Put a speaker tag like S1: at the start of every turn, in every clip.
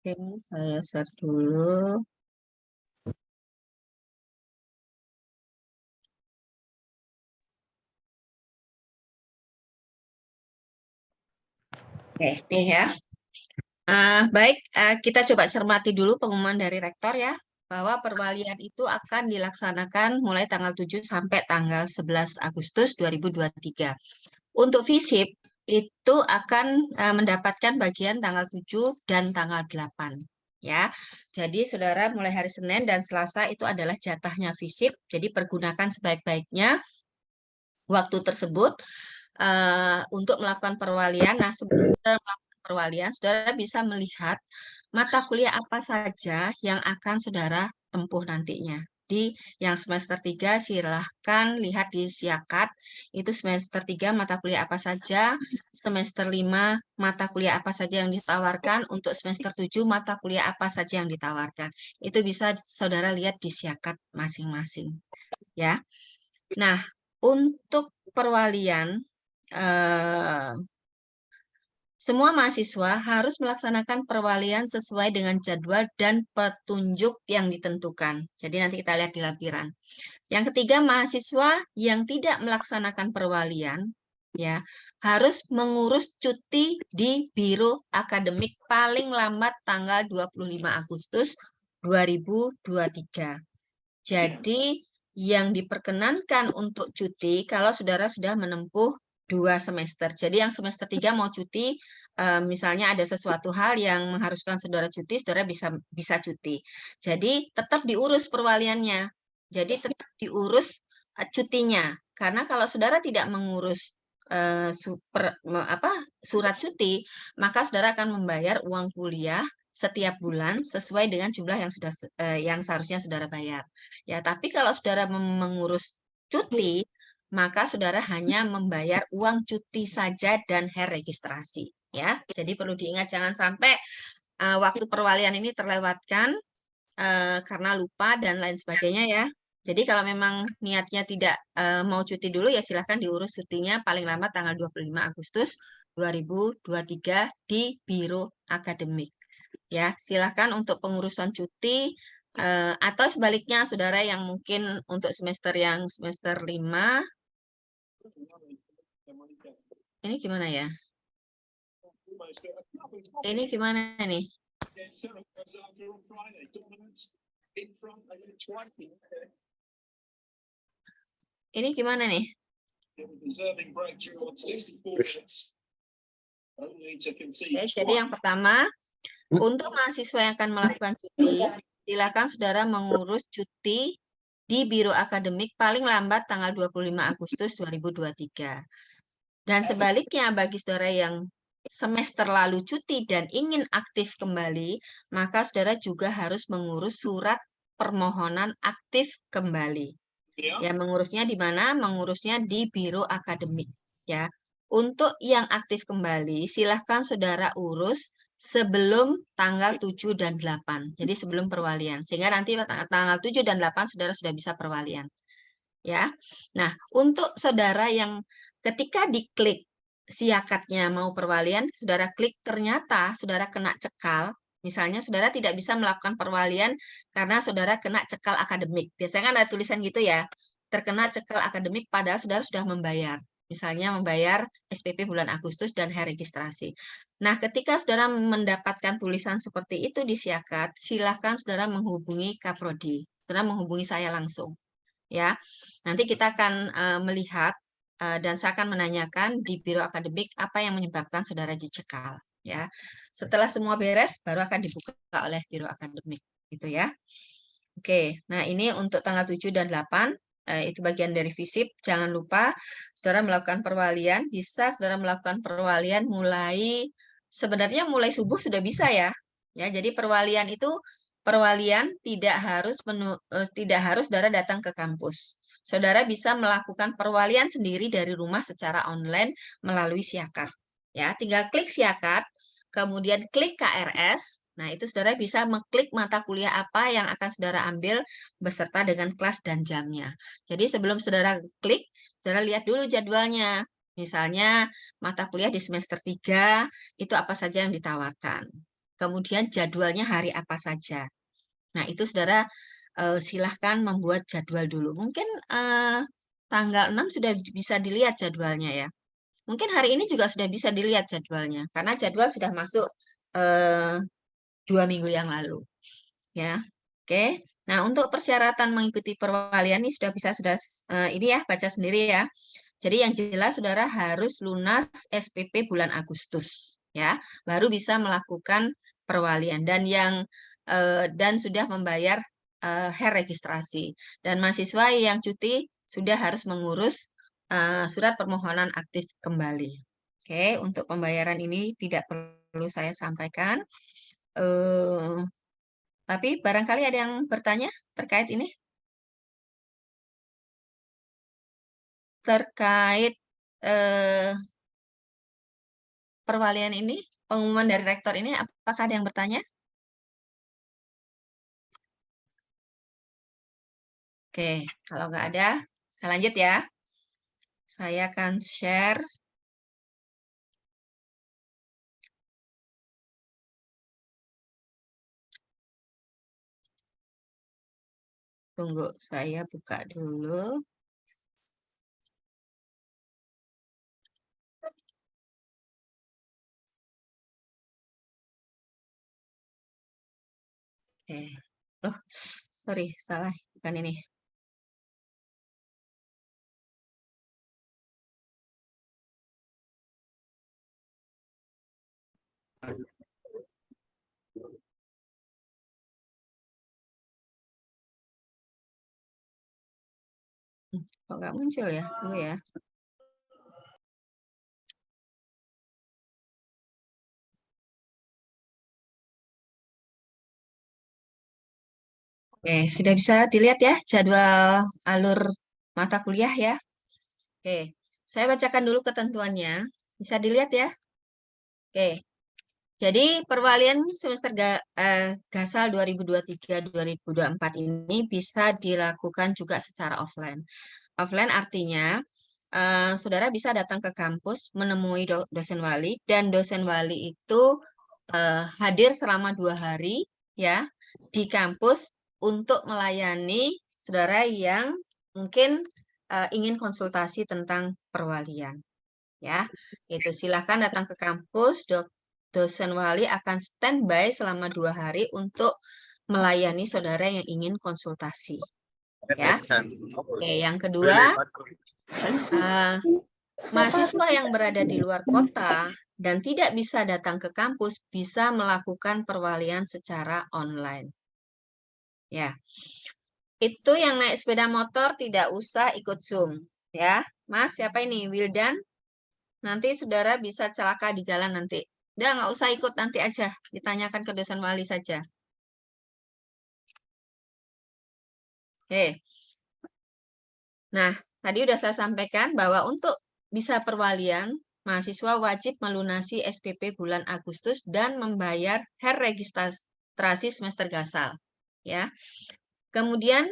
S1: Oke, saya share dulu. Oke, nih ya. Baik, kita coba cermati dulu pengumuman dari Rektor ya, bahwa perwalian itu akan dilaksanakan mulai tanggal 7 sampai tanggal 11 Agustus 2023. Untuk FISIP itu akan mendapatkan bagian tanggal 7 dan tanggal 8. Ya, jadi saudara mulai hari Senin dan Selasa itu adalah jatahnya FISIP, jadi pergunakan sebaik-baiknya waktu tersebut untuk melakukan perwalian. Nah, sebelum saudara melakukan perwalian, saudara bisa melihat mata kuliah apa saja yang akan saudara tempuh nantinya. Di yang semester 3 silahkan lihat di Siakat, itu semester 3 mata kuliah apa saja, semester 5 mata kuliah apa saja yang ditawarkan, untuk semester 7 mata kuliah apa saja yang ditawarkan. Itu bisa saudara lihat di Siakat masing-masing. Ya. Nah, untuk perwalian, eh, semua mahasiswa harus melaksanakan perwalian sesuai dengan jadwal dan petunjuk yang ditentukan. Jadi nanti kita lihat di lampiran. Yang ketiga, mahasiswa yang tidak melaksanakan perwalian ya harus mengurus cuti di Biro Akademik paling lambat tanggal 25 Agustus 2023. Jadi yang diperkenankan untuk cuti kalau saudara sudah menempuh 2 semester. Jadi yang semester 3 mau cuti, misalnya ada sesuatu hal yang mengharuskan saudara cuti, saudara bisa cuti. Jadi tetap diurus perwaliannya. Jadi tetap diurus cutinya. Karena kalau saudara tidak mengurus surat cuti, maka saudara akan membayar uang kuliah setiap bulan sesuai dengan jumlah yang yang seharusnya saudara bayar. Ya, tapi kalau saudara mengurus cuti, maka saudara hanya membayar uang cuti saja dan registrasi. Ya, jadi perlu diingat jangan sampai waktu perwalian ini terlewatkan karena lupa dan lain sebagainya ya. Jadi kalau memang niatnya tidak mau cuti dulu ya silahkan diurus cutinya paling lama tanggal 25 Agustus 2023 di Biro Akademik. Ya, silahkan untuk pengurusan cuti atau sebaliknya saudara yang mungkin untuk semester yang semester 5 ini gimana ya? Ini gimana nih? Ini gimana nih? Jadi yang pertama, untuk mahasiswa yang akan melakukan cuti, silakan saudara mengurus cuti di Biro Akademik paling lambat tanggal 25 Agustus 2023. Dan sebaliknya bagi saudara yang semester lalu cuti dan ingin aktif kembali, maka saudara juga harus mengurus surat permohonan aktif kembali. Ya, mengurusnya di mana? Mengurusnya di Biro Akademik. Ya, untuk yang aktif kembali, silahkan saudara urus sebelum tanggal 7 dan 8. Jadi sebelum perwalian. Sehingga nanti tanggal 7 dan 8 saudara sudah bisa perwalian. Ya. Nah, untuk saudara yang ketika diklik siakatnya mau perwalian, saudara klik ternyata saudara kena cekal. Misalnya saudara tidak bisa melakukan perwalian karena saudara kena cekal akademik. Biasanya kan ada tulisan gitu ya, terkena cekal akademik padahal saudara sudah membayar. Misalnya membayar SPP bulan Agustus dan registrasi. Nah, ketika saudara mendapatkan tulisan seperti itu di siakat, silahkan saudara menghubungi Kaprodi. Saudara menghubungi saya langsung. Ya, nanti kita akan melihat dan saya akan menanyakan di Biro Akademik apa yang menyebabkan saudara dicekal. Ya, setelah semua beres, baru akan dibuka oleh Biro Akademik, gitu ya. Oke, nah ini untuk tanggal 7 dan 8, itu bagian dari FISIP. Jangan lupa, saudara melakukan perwalian, bisa saudara melakukan perwalian sebenarnya mulai subuh sudah bisa ya. Ya, jadi perwalian itu tidak harus saudara datang ke kampus. Saudara bisa melakukan perwalian sendiri dari rumah secara online melalui Siakat. Ya, tinggal klik Siakat, kemudian klik KRS. Nah, itu saudara bisa mengklik mata kuliah apa yang akan saudara ambil beserta dengan kelas dan jamnya. Jadi sebelum saudara klik, saudara lihat dulu jadwalnya. Misalnya mata kuliah di semester 3 itu apa saja yang ditawarkan. kemudian jadwalnya hari apa saja. Nah, itu saudara silahkan membuat jadwal dulu. Mungkin tanggal 6 sudah bisa dilihat jadwalnya ya. Mungkin hari ini juga sudah bisa dilihat jadwalnya, karena jadwal sudah masuk 2 minggu yang lalu. Ya, oke. Nah, untuk persyaratan mengikuti perwalian ini sudah ini ya, baca sendiri ya. Jadi yang jelas saudara harus lunas SPP bulan Agustus ya, baru bisa melakukan perwalian dan sudah membayar HER registrasi. Dan mahasiswa yang cuti sudah harus mengurus surat permohonan aktif kembali. Oke, untuk pembayaran ini tidak perlu saya sampaikan. Tapi barangkali ada yang bertanya terkait ini? Terkait perwalian ini, pengumuman dari rektor ini, apakah ada yang bertanya? Oke, kalau nggak ada, saya lanjut ya. Saya akan share. Tunggu, saya buka dulu. Oke. Loh, sorry, salah. Bukan ini. Kok nggak muncul ya? Tunggu ya. Oke, sudah bisa dilihat ya jadwal alur mata kuliah ya. Oke, saya bacakan dulu ketentuannya. Bisa dilihat ya. Oke, jadi perwalian semester Gasal 2023-2024 ini bisa dilakukan juga secara offline. Offline artinya saudara bisa datang ke kampus menemui dosen wali dan dosen wali itu hadir selama 2 hari ya di kampus untuk melayani saudara yang mungkin ingin konsultasi tentang perwalian. Ya, itu silahkan datang ke kampus. Dosen wali akan standby selama 2 hari untuk melayani saudara yang ingin konsultasi. Ya, oke. Yang kedua, mahasiswa yang berada di luar kota dan tidak bisa datang ke kampus bisa melakukan perwalian secara online. Ya, itu yang naik sepeda motor tidak usah ikut Zoom. Ya, Mas, siapa ini? Wildan? Nanti saudara bisa celaka di jalan nanti. Udah, nggak usah ikut, nanti aja. Ditanyakan ke dosen wali saja. Oke. Nah, tadi udah saya sampaikan bahwa untuk bisa perwalian, mahasiswa wajib melunasi SPP bulan Agustus dan membayar HER registrasi semester Gasal. Ya. Kemudian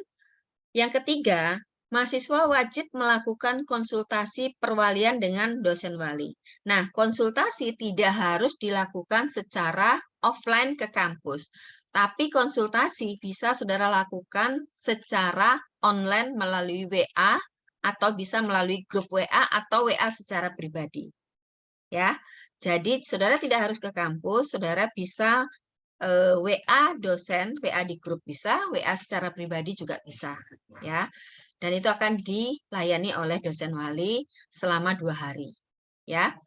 S1: yang ketiga, mahasiswa wajib melakukan konsultasi perwalian dengan dosen wali. Nah, konsultasi tidak harus dilakukan secara offline ke kampus, tapi konsultasi bisa saudara lakukan secara online melalui WA atau bisa melalui grup WA atau WA secara pribadi. Ya, jadi saudara tidak harus ke kampus, saudara bisa WA dosen, WA di grup bisa, WA secara pribadi juga bisa, ya. Dan itu akan dilayani oleh dosen wali selama 2 hari, ya.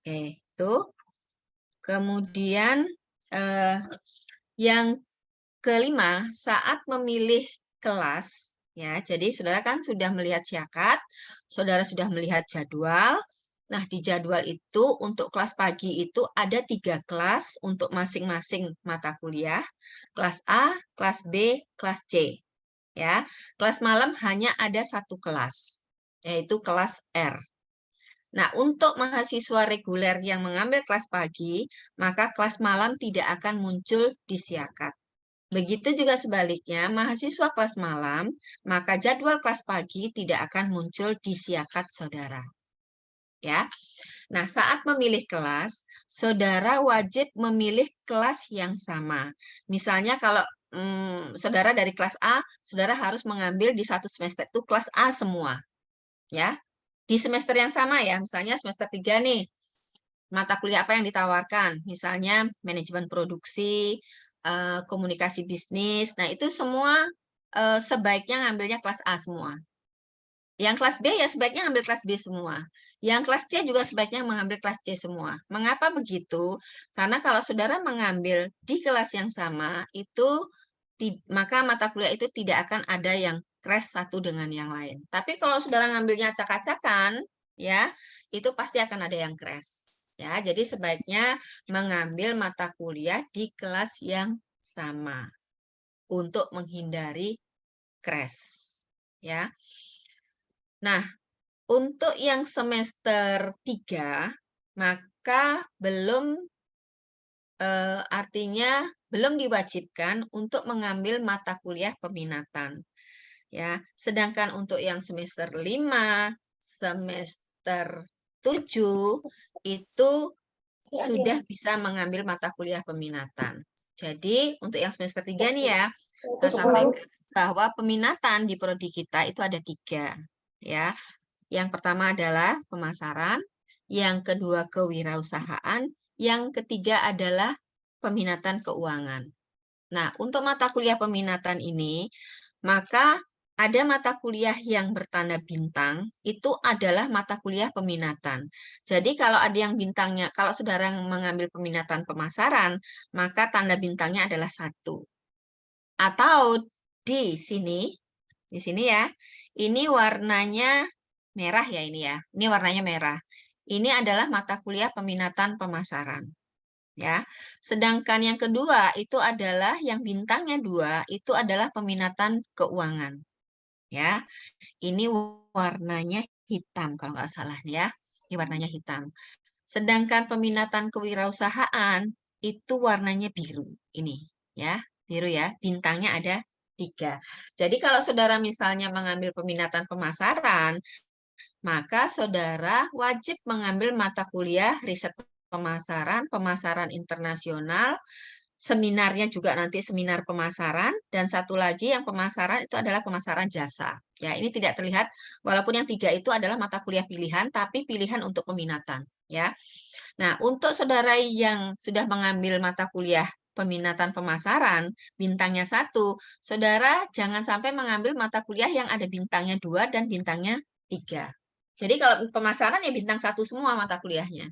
S1: Oke, itu. Kemudian yang kelima, saat memilih kelas, ya. Jadi saudara kan sudah melihat syakat, saudara sudah melihat jadwal. Nah, di jadwal itu untuk kelas pagi itu ada 3 kelas untuk masing-masing mata kuliah. Kelas A, kelas B, kelas C. Ya, kelas malam hanya ada 1 kelas, yaitu kelas R. Nah, untuk mahasiswa reguler yang mengambil kelas pagi, maka kelas malam tidak akan muncul di siakat. Begitu juga sebaliknya, mahasiswa kelas malam, maka jadwal kelas pagi tidak akan muncul di siakat saudara. ya. Nah, saat memilih kelas, saudara wajib memilih kelas yang sama. Misalnya kalau saudara dari kelas A, saudara harus mengambil di satu semester itu kelas A semua, ya. Di semester yang sama ya, misalnya semester 3 nih, mata kuliah apa yang ditawarkan? Misalnya manajemen produksi, komunikasi bisnis. Nah, itu semua sebaiknya ngambilnya kelas A semua. Yang kelas B ya sebaiknya ambil kelas B semua. Yang kelas C juga sebaiknya mengambil kelas C semua. Mengapa begitu? Karena kalau saudara mengambil di kelas yang sama, itu maka mata kuliah itu tidak akan ada yang crash satu dengan yang lain. Tapi kalau saudara ngambilnya acak-acakan, ya, itu pasti akan ada yang crash. Ya, jadi sebaiknya mengambil mata kuliah di kelas yang sama untuk menghindari crash. Ya. Nah, untuk yang semester 3, maka artinya belum diwajibkan untuk mengambil mata kuliah peminatan. Ya, sedangkan untuk yang semester 5, semester 7 itu sudah bisa mengambil mata kuliah peminatan. Jadi, untuk yang semester 3 nih ya, saya sampaikan bahwa peminatan di prodi kita itu ada 3. Ya, yang pertama adalah pemasaran, yang kedua kewirausahaan, yang ketiga adalah peminatan keuangan. Nah, untuk mata kuliah peminatan ini, maka ada mata kuliah yang bertanda bintang, itu adalah mata kuliah peminatan. Jadi kalau ada yang bintangnya, kalau saudara mengambil peminatan pemasaran, maka tanda bintangnya adalah 1. Atau di sini ya, ini warnanya merah ya ini ya. Ini warnanya merah. Ini adalah mata kuliah peminatan pemasaran. Ya. Sedangkan yang kedua itu adalah yang bintangnya 2, itu adalah peminatan keuangan. Ya. Ini warnanya hitam kalau nggak salah ya. Ini warnanya hitam. Sedangkan peminatan kewirausahaan itu warnanya biru. Ini ya, biru ya. Bintangnya ada 3. Jadi kalau saudara misalnya mengambil peminatan pemasaran, maka saudara wajib mengambil mata kuliah riset pemasaran, pemasaran internasional, seminarnya juga nanti seminar pemasaran, dan satu lagi yang pemasaran itu adalah pemasaran jasa. Ya, ini tidak terlihat, walaupun yang 3 itu adalah mata kuliah pilihan, tapi pilihan untuk peminatan. Ya, nah untuk saudara yang sudah mengambil mata kuliah peminatan pemasaran, bintangnya 1, saudara jangan sampai mengambil mata kuliah yang ada bintangnya 2 dan bintangnya 3. Jadi kalau pemasaran ya bintang 1 semua mata kuliahnya.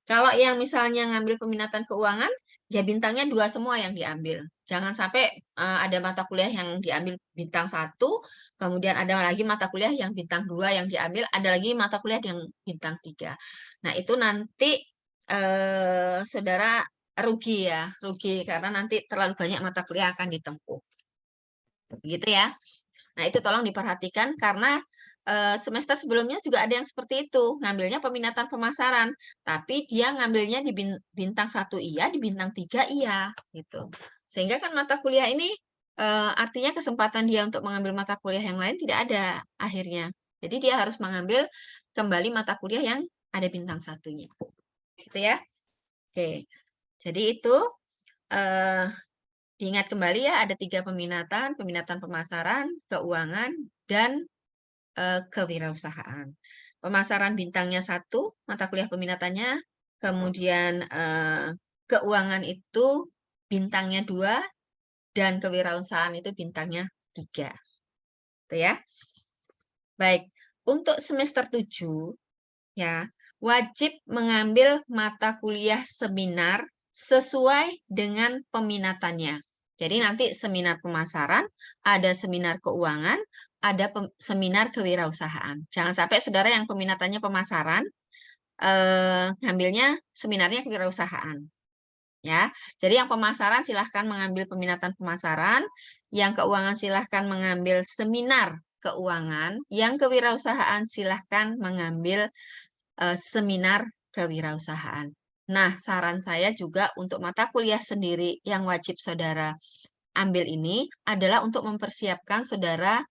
S1: Kalau yang misalnya ngambil peminatan keuangan, ya bintangnya 2 semua yang diambil. Jangan sampai ada mata kuliah yang diambil bintang 1, kemudian ada lagi mata kuliah yang bintang 2 yang diambil, ada lagi mata kuliah yang bintang 3. Nah, itu nanti saudara rugi ya, rugi karena nanti terlalu banyak mata kuliah akan ditempuh. Gitu ya. Nah, itu tolong diperhatikan karena semester sebelumnya juga ada yang seperti itu, ngambilnya peminatan pemasaran, tapi dia ngambilnya di bintang 1 iya, di bintang 3 iya, gitu. Sehingga kan mata kuliah ini artinya kesempatan dia untuk mengambil mata kuliah yang lain tidak ada akhirnya. Jadi dia harus mengambil kembali mata kuliah yang ada bintang 1-nya. Gitu ya. Oke. Jadi itu diingat kembali ya, ada 3 peminatan, peminatan pemasaran, keuangan, dan kewirausahaan. Pemasaran bintangnya 1, mata kuliah peminatannya, kemudian keuangan itu bintangnya 2, dan kewirausahaan itu bintangnya 3. Itu ya. Baik, untuk semester 7, ya, wajib mengambil mata kuliah seminar sesuai dengan peminatannya. Jadi nanti seminar pemasaran, ada seminar keuangan, ada seminar kewirausahaan. Jangan sampai saudara yang peminatannya pemasaran, ngambilnya seminarnya kewirausahaan. Ya, jadi yang pemasaran silahkan mengambil peminatan pemasaran, yang keuangan silahkan mengambil seminar keuangan, yang kewirausahaan silahkan mengambil seminar kewirausahaan. Nah, saran saya juga untuk mata kuliah sendiri yang wajib saudara ambil ini adalah untuk mempersiapkan saudara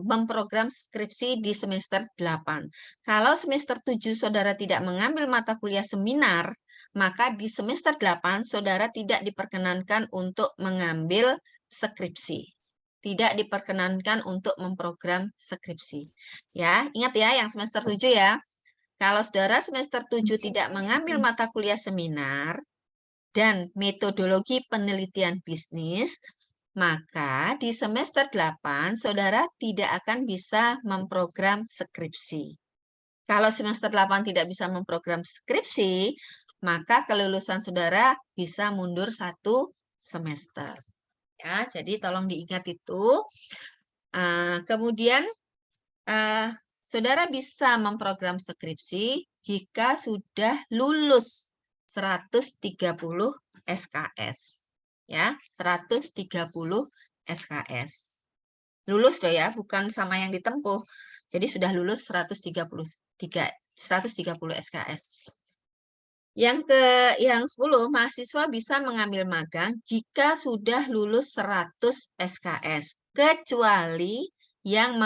S1: memprogram skripsi di semester 8. Kalau semester 7 saudara tidak mengambil mata kuliah seminar, maka di semester 8 saudara tidak diperkenankan untuk mengambil skripsi. Tidak diperkenankan untuk memprogram skripsi. Ya, ingat ya yang semester 7 ya. Kalau saudara semester 7 tidak mengambil mata kuliah seminar dan metodologi penelitian bisnis, maka di semester 8 saudara tidak akan bisa memprogram skripsi. Kalau semester 8 tidak bisa memprogram skripsi, maka kelulusan saudara bisa mundur 1 semester. Ya, jadi tolong diingat itu. Kemudian saudara bisa memprogram skripsi jika sudah lulus 130 SKS. Ya, 130 SKS. Lulus loh ya, bukan sama yang ditempuh. Jadi sudah lulus 130 SKS. Yang 10, mahasiswa bisa mengambil magang jika sudah lulus 100 SKS, kecuali yang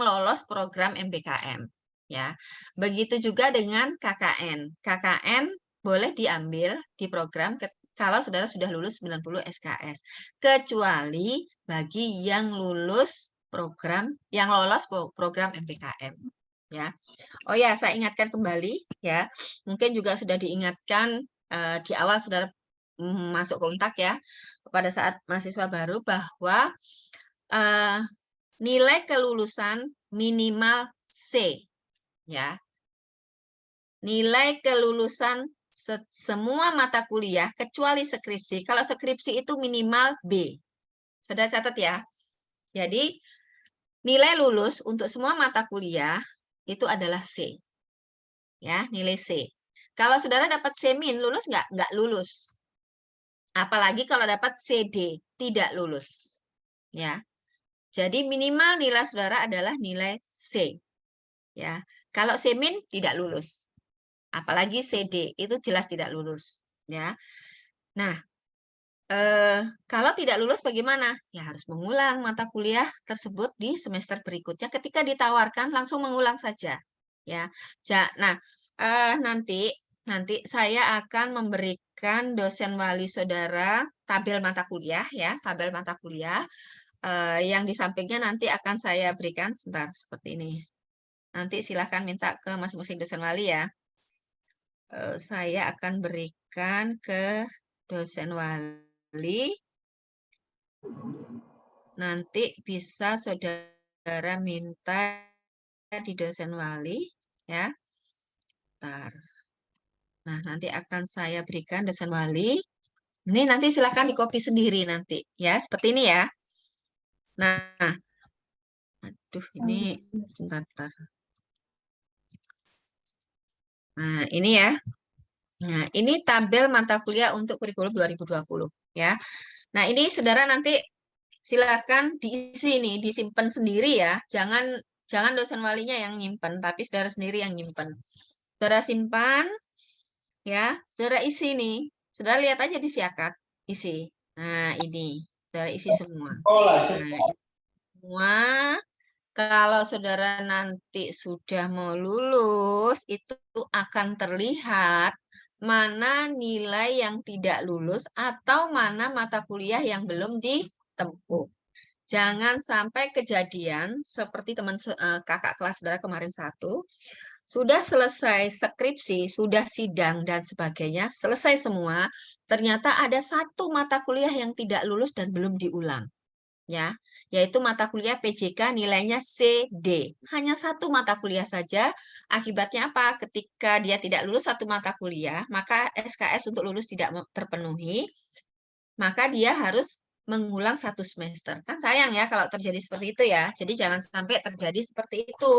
S1: lolos program MBKM. Ya, begitu juga dengan KKN. KKN boleh diambil di program kalau saudara sudah lulus 90 SKS, kecuali bagi yang lolos program MBKM. Ya. Oh ya, saya ingatkan kembali ya. Mungkin juga sudah diingatkan di awal saudara masuk kontak ya pada saat mahasiswa baru bahwa nilai kelulusan minimal C ya. Nilai kelulusan semua mata kuliah kecuali skripsi. Kalau skripsi itu minimal B. Sudah catat ya. Jadi nilai lulus untuk semua mata kuliah itu adalah C. Ya, nilai C. Kalau saudara dapat C-, lulus nggak? Nggak lulus. Apalagi kalau dapat CD, tidak lulus. Ya. Jadi minimal nilai saudara adalah nilai C. Ya. Kalau C- tidak lulus. Apalagi CD, itu jelas tidak lulus. Ya. Nah, kalau tidak lulus bagaimana? Ya harus mengulang mata kuliah tersebut di semester berikutnya. Ketika ditawarkan langsung mengulang saja. Ya. Nah, nanti saya akan memberikan dosen wali saudara tabel mata kuliah ya, tabel mata kuliah yang di sampingnya nanti akan saya berikan sebentar seperti ini. Nanti silakan minta ke masing-masing dosen wali ya. Saya akan berikan ke dosen wali. Nanti bisa saudara minta di dosen wali ya. Bentar. Nah, nanti akan saya berikan dosen wali. Ini nanti silakan di-copy sendiri nanti ya, seperti ini ya. Nah, aduh ini sebentar. Nah, ini ya. Nah, ini tabel mata kuliah untuk kurikulum 2020 ya. Nah, ini saudara nanti silakan diisi nih, disimpan sendiri ya. Jangan dosen walinya yang nyimpen, tapi saudara sendiri yang nyimpen. Saudara simpan ya, saudara isi nih. Saudara lihat aja di siakat, isi. Nah, ini saudara isi semua. Nah, semua kalau saudara nanti sudah mau lulus, itu akan terlihat mana nilai yang tidak lulus atau mana mata kuliah yang belum ditempuh. Jangan sampai kejadian seperti kakak kelas saudara kemarin sudah selesai skripsi, sudah sidang dan sebagainya, selesai semua, ternyata ada satu mata kuliah yang tidak lulus dan belum diulang. Ya, yaitu mata kuliah PJK nilainya CD. Hanya satu mata kuliah saja. Akibatnya apa? Ketika dia tidak lulus satu mata kuliah, maka SKS untuk lulus tidak terpenuhi, maka dia harus mengulang 1 semester. Kan sayang ya kalau terjadi seperti itu ya. Jadi jangan sampai terjadi seperti itu.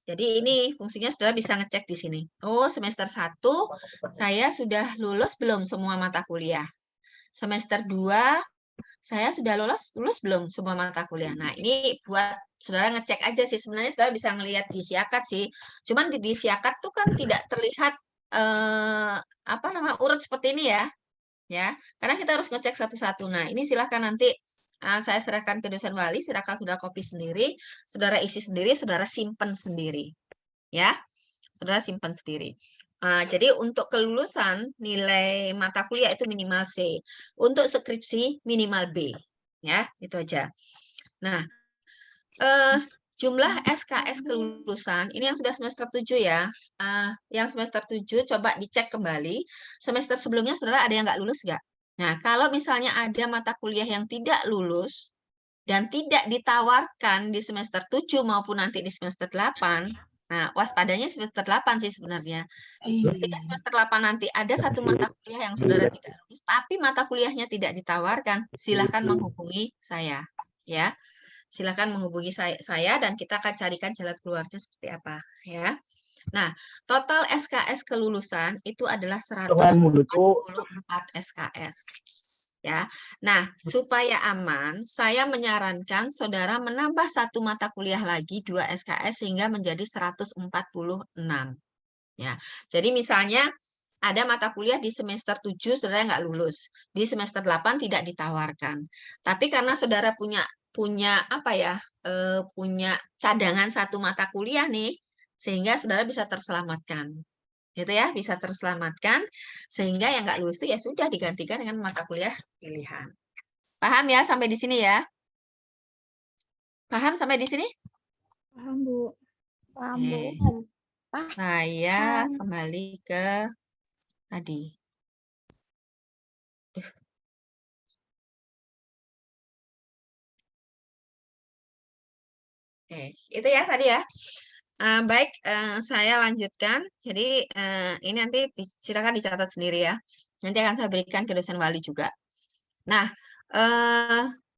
S1: Jadi ini fungsinya saudara bisa ngecek di sini. Oh, semester 1 saya sudah lulus belum semua mata kuliah. Semester 2 saya sudah lulus belum semua mata kuliah. Nah, ini buat saudara ngecek aja sih. Sebenarnya saudara bisa ngelihat di siakat sih. Cuman di siakat tuh kan tidak terlihat urut seperti ini ya. Ya, karena kita harus ngecek satu-satu. Nah, ini silahkan nanti Saya serahkan ke dosen wali, silakan saudara copy sendiri, saudara isi sendiri, saudara simpan sendiri. Ya, saudara simpan sendiri. Jadi untuk kelulusan nilai mata kuliah itu minimal C. Untuk skripsi minimal B. Ya, itu aja. Nah, jumlah SKS kelulusan, ini yang sudah semester 7 ya. Yang semester 7 coba dicek kembali. Semester sebelumnya saudara ada yang nggak lulus nggak? Nah, kalau misalnya ada mata kuliah yang tidak lulus dan tidak ditawarkan di semester 7 maupun nanti di semester 8, nah waspadanya semester 8 sih sebenarnya. Ketika semester 8 nanti ada satu mata kuliah yang saudara tidak lulus, tapi mata kuliahnya tidak ditawarkan, silahkan menghubungi saya. Ya, silahkan menghubungi saya dan kita akan carikan jalan keluarnya seperti apa. Ya. Nah, total SKS kelulusan itu adalah 144 SKS. Ya. Nah, supaya aman, saya menyarankan saudara menambah satu mata kuliah lagi 2 SKS sehingga menjadi 146. Ya. Jadi misalnya ada mata kuliah di semester 7 saudara nggak lulus, di semester 8 tidak ditawarkan. Tapi karena saudara punya apa ya? Punya cadangan satu mata kuliah nih, sehingga saudara bisa terselamatkan. Gitu ya, bisa terselamatkan sehingga yang nggak lulus itu ya sudah digantikan dengan mata kuliah pilihan. Paham ya sampai di sini ya? Paham sampai di sini?
S2: Paham, Bu. Paham, Bu.
S1: Saya kembali ke tadi. Oke, itu ya tadi ya. Baik, saya lanjutkan. Jadi ini nanti silakan dicatat sendiri ya. Nanti akan saya berikan ke dosen wali juga. Nah,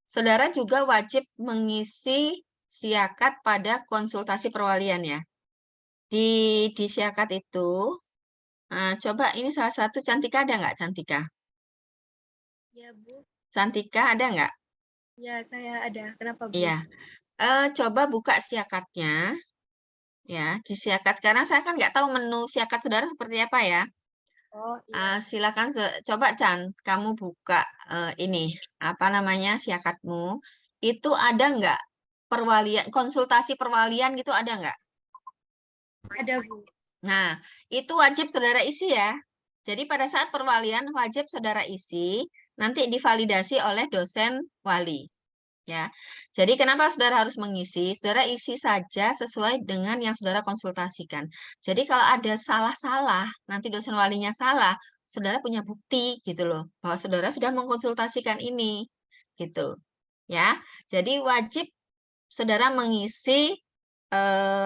S1: saudara juga wajib mengisi siakat pada konsultasi perwalian ya. Di siakat itu, coba ini salah satu Cantika ada nggak Cantika?
S2: Ya, Bu.
S1: Cantika ada nggak?
S2: Ya, saya ada. Kenapa, Bu?
S1: Iya. Coba buka siakatnya. Ya, di siakat. Karena saya kan nggak tahu menu siakat saudara seperti apa ya.
S2: Oh, iya.
S1: Silakan coba Chan, kamu buka ini apa namanya siakatmu. Itu ada nggak perwalian, konsultasi perwalian gitu ada nggak?
S2: Ada, Bu.
S1: Nah, itu wajib saudara isi ya. Jadi pada saat perwalian wajib saudara isi, nanti divalidasi oleh dosen wali. Ya, jadi kenapa saudara harus mengisi? Saudara isi saja sesuai dengan yang saudara konsultasikan. Jadi kalau ada salah-salah, nanti dosen walinya salah, saudara punya bukti gitu loh, bahwa saudara sudah mengkonsultasikan ini, gitu. Ya, jadi wajib saudara mengisi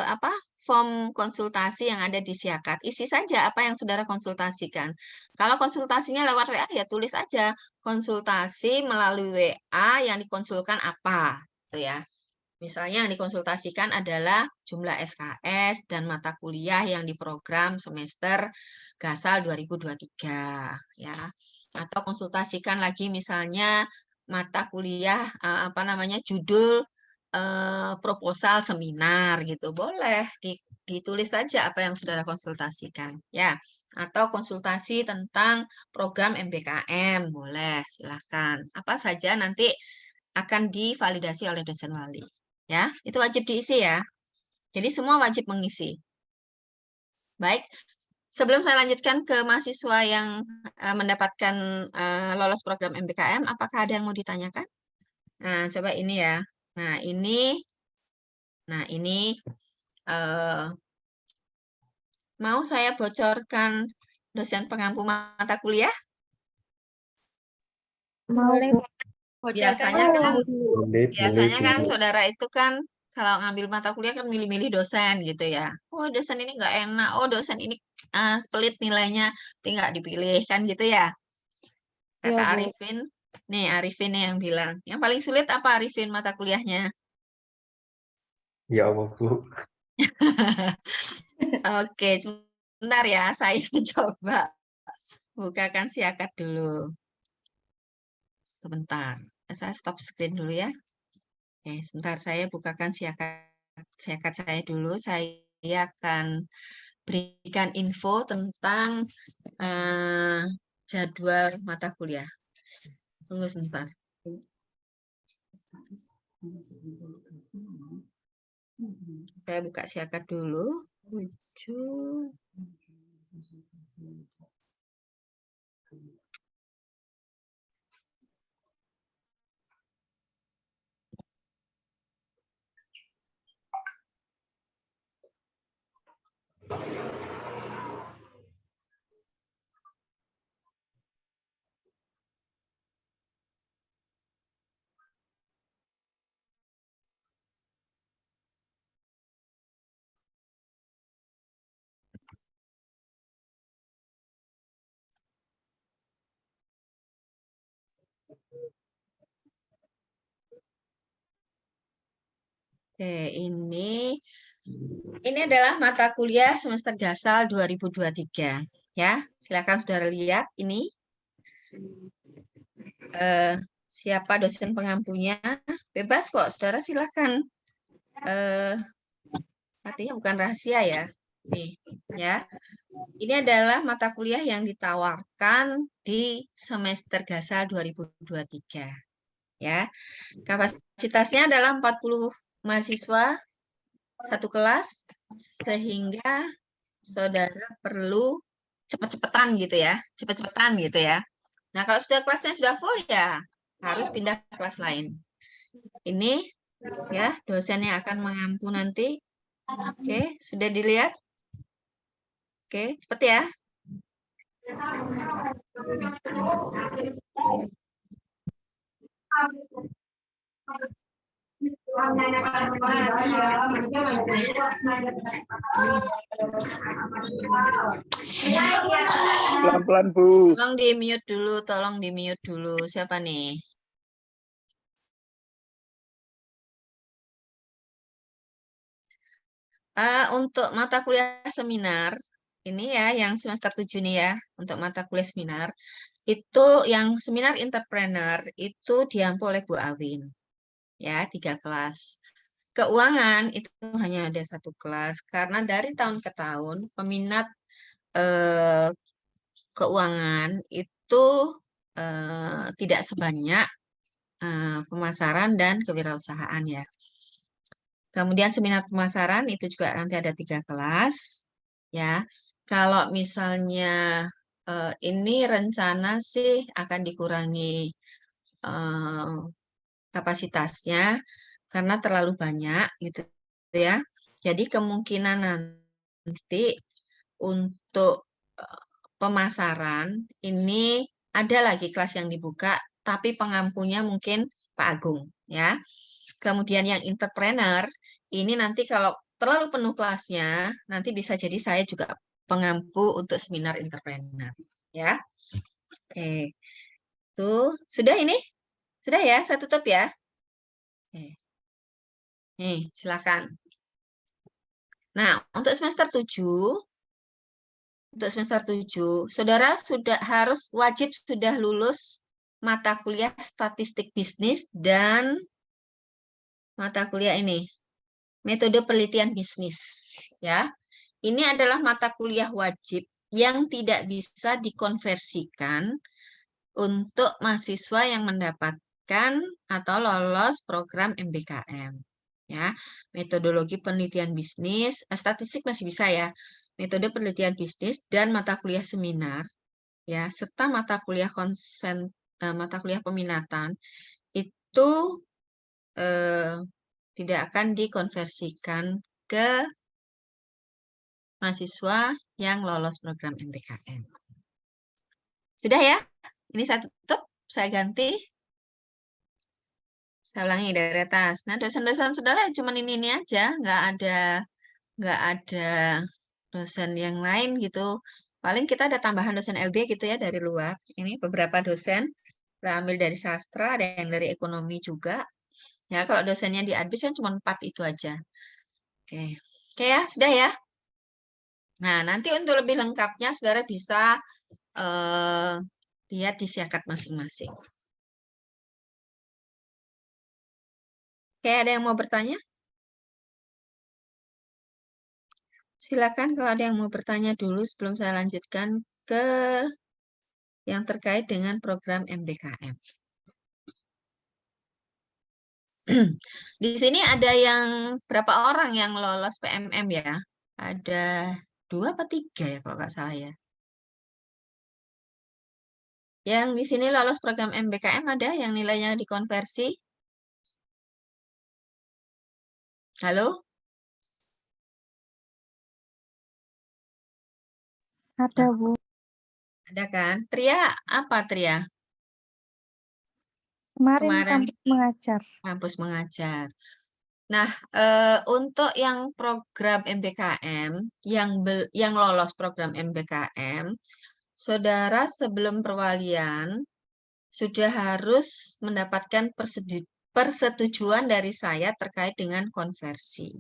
S1: apa form konsultasi yang ada di siakat. Isi saja apa yang saudara konsultasikan. Kalau konsultasinya lewat WA ya tulis aja konsultasi melalui WA yang dikonsulkan apa, gitu ya. Misalnya yang dikonsultasikan adalah jumlah SKS dan mata kuliah yang diprogram semester Gasal 2023 ya. Atau konsultasikan lagi misalnya mata kuliah apa namanya judul proposal seminar gitu. Boleh ditulis saja apa yang saudara konsultasikan ya. Atau konsultasi tentang program MBKM, boleh silahkan. Apa saja nanti akan divalidasi oleh dosen wali. Ya, itu wajib diisi ya. Jadi semua wajib mengisi. Baik, sebelum saya lanjutkan ke mahasiswa yang mendapatkan lolos program MBKM, apakah ada yang mau ditanyakan? Nah, coba ini ya. Nah, ini mau saya bocorkan dosen pengampu mata kuliah?
S2: Boleh, Bu.
S1: Biasanya kan saudara itu kan kalau ngambil mata kuliah kan milih-milih dosen gitu ya. Oh dosen ini nggak enak, oh dosen ini pelit nilainya, tinggal dipilih kan gitu ya. Kata
S2: Iya, Bu.
S1: Arifin, nih Arifin nih yang bilang, yang paling sulit apa Arifin mata kuliahnya?
S3: Ya Allah, Bu.
S1: Oke, sebentar ya, saya coba bukakan siakat dulu. Sebentar, saya stop screen dulu ya. Oke, sebentar saya bukakan siakat saya dulu. Saya akan berikan info tentang jadwal mata kuliah. Tunggu sebentar. Saya buka siakat dulu. 7. Oke, ini adalah mata kuliah semester Gasal 2023. Ya, silakan saudara lihat ini. Siapa dosen pengampunya? Bebas kok, saudara silakan. Artinya bukan rahasia ya. Nih, ya. Ini adalah mata kuliah yang ditawarkan di semester Gasal 2023. Ya. Kapasitasnya adalah 40 mahasiswa satu kelas, sehingga saudara perlu cepet-cepetan gitu ya. Cepet-cepetan gitu ya. Nah, kalau sudah kelasnya sudah full ya harus pindah ke kelas lain. Ini ya dosen yang akan mengampu nanti. Oke, sudah dilihat? Oke, cepet ya.
S4: Pelan-pelan, Bu.
S1: Tolong di-mute dulu, tolong di-mute dulu. Siapa nih? Untuk mata kuliah seminar, ini ya yang semester 7 nih ya, untuk mata kuliah seminar, itu yang seminar entrepreneur itu diampu oleh Bu Awin. Ya, 3 kelas. Keuangan itu hanya ada 1 kelas, karena dari tahun ke tahun, peminat keuangan itu tidak sebanyak pemasaran dan kewirausahaan ya. Kemudian seminar pemasaran itu juga nanti ada 3 kelas ya. Kalau misalnya ini rencana sih akan dikurangi kapasitasnya karena terlalu banyak gitu ya. Jadi kemungkinan nanti untuk pemasaran ini ada lagi kelas yang dibuka, tapi pengampunya mungkin Pak Agung ya. Kemudian yang entrepreneur ini nanti kalau terlalu penuh kelasnya, nanti bisa jadi saya juga pengampu untuk seminar entrepreneur ya. Oke. Tuh, sudah ini? Sudah ya, saya tutup ya. Oke. Nih, silakan. Nah, untuk semester 7 saudara sudah harus wajib sudah lulus mata kuliah statistik bisnis dan mata kuliah ini, metode penelitian bisnis. Ya, ini adalah mata kuliah wajib yang tidak bisa dikonversikan untuk mahasiswa yang mendapatkan atau lolos program MBKM. Ya, metodologi penelitian bisnis, statistik masih bisa ya. Metode penelitian bisnis dan mata kuliah seminar, ya, serta mata kuliah mata kuliah peminatan itu tidak akan dikonversikan ke mahasiswa yang lolos program MBKM. Sudah ya? Ini saya tutup, saya ganti. Saya ulangi dari atas. Nah, dosen-dosen saudara cuma ini aja, nggak ada dosen yang lain gitu. Paling kita ada tambahan dosen LB gitu ya dari luar. Ini beberapa dosen, kita ambil dari sastra, ada yang dari ekonomi juga. Ya, kalau dosennya di Adbis kan cuma 4 itu aja. Oke. Oke ya, sudah ya. Nah, nanti untuk lebih lengkapnya saudara bisa lihat di siakat masing-masing. Oke, ada yang mau bertanya? Silakan kalau ada yang mau bertanya dulu sebelum saya lanjutkan ke yang terkait dengan program MBKM. Di sini ada yang berapa orang yang lolos PMM ya? Ada 2 atau 3 ya kalau nggak salah ya. Yang di sini lolos program MBKM ada yang nilainya dikonversi? Halo?
S4: Ada, Bu.
S1: Ada kan? Tria, apa Tria?
S4: Kemarin
S1: Kemarin
S4: kampus mengajar.
S1: kampus mengajar. Nah, untuk yang program MBKM, yang lolos program MBKM, saudara sebelum perwalian sudah harus mendapatkan persetujuan dari saya terkait dengan konversi.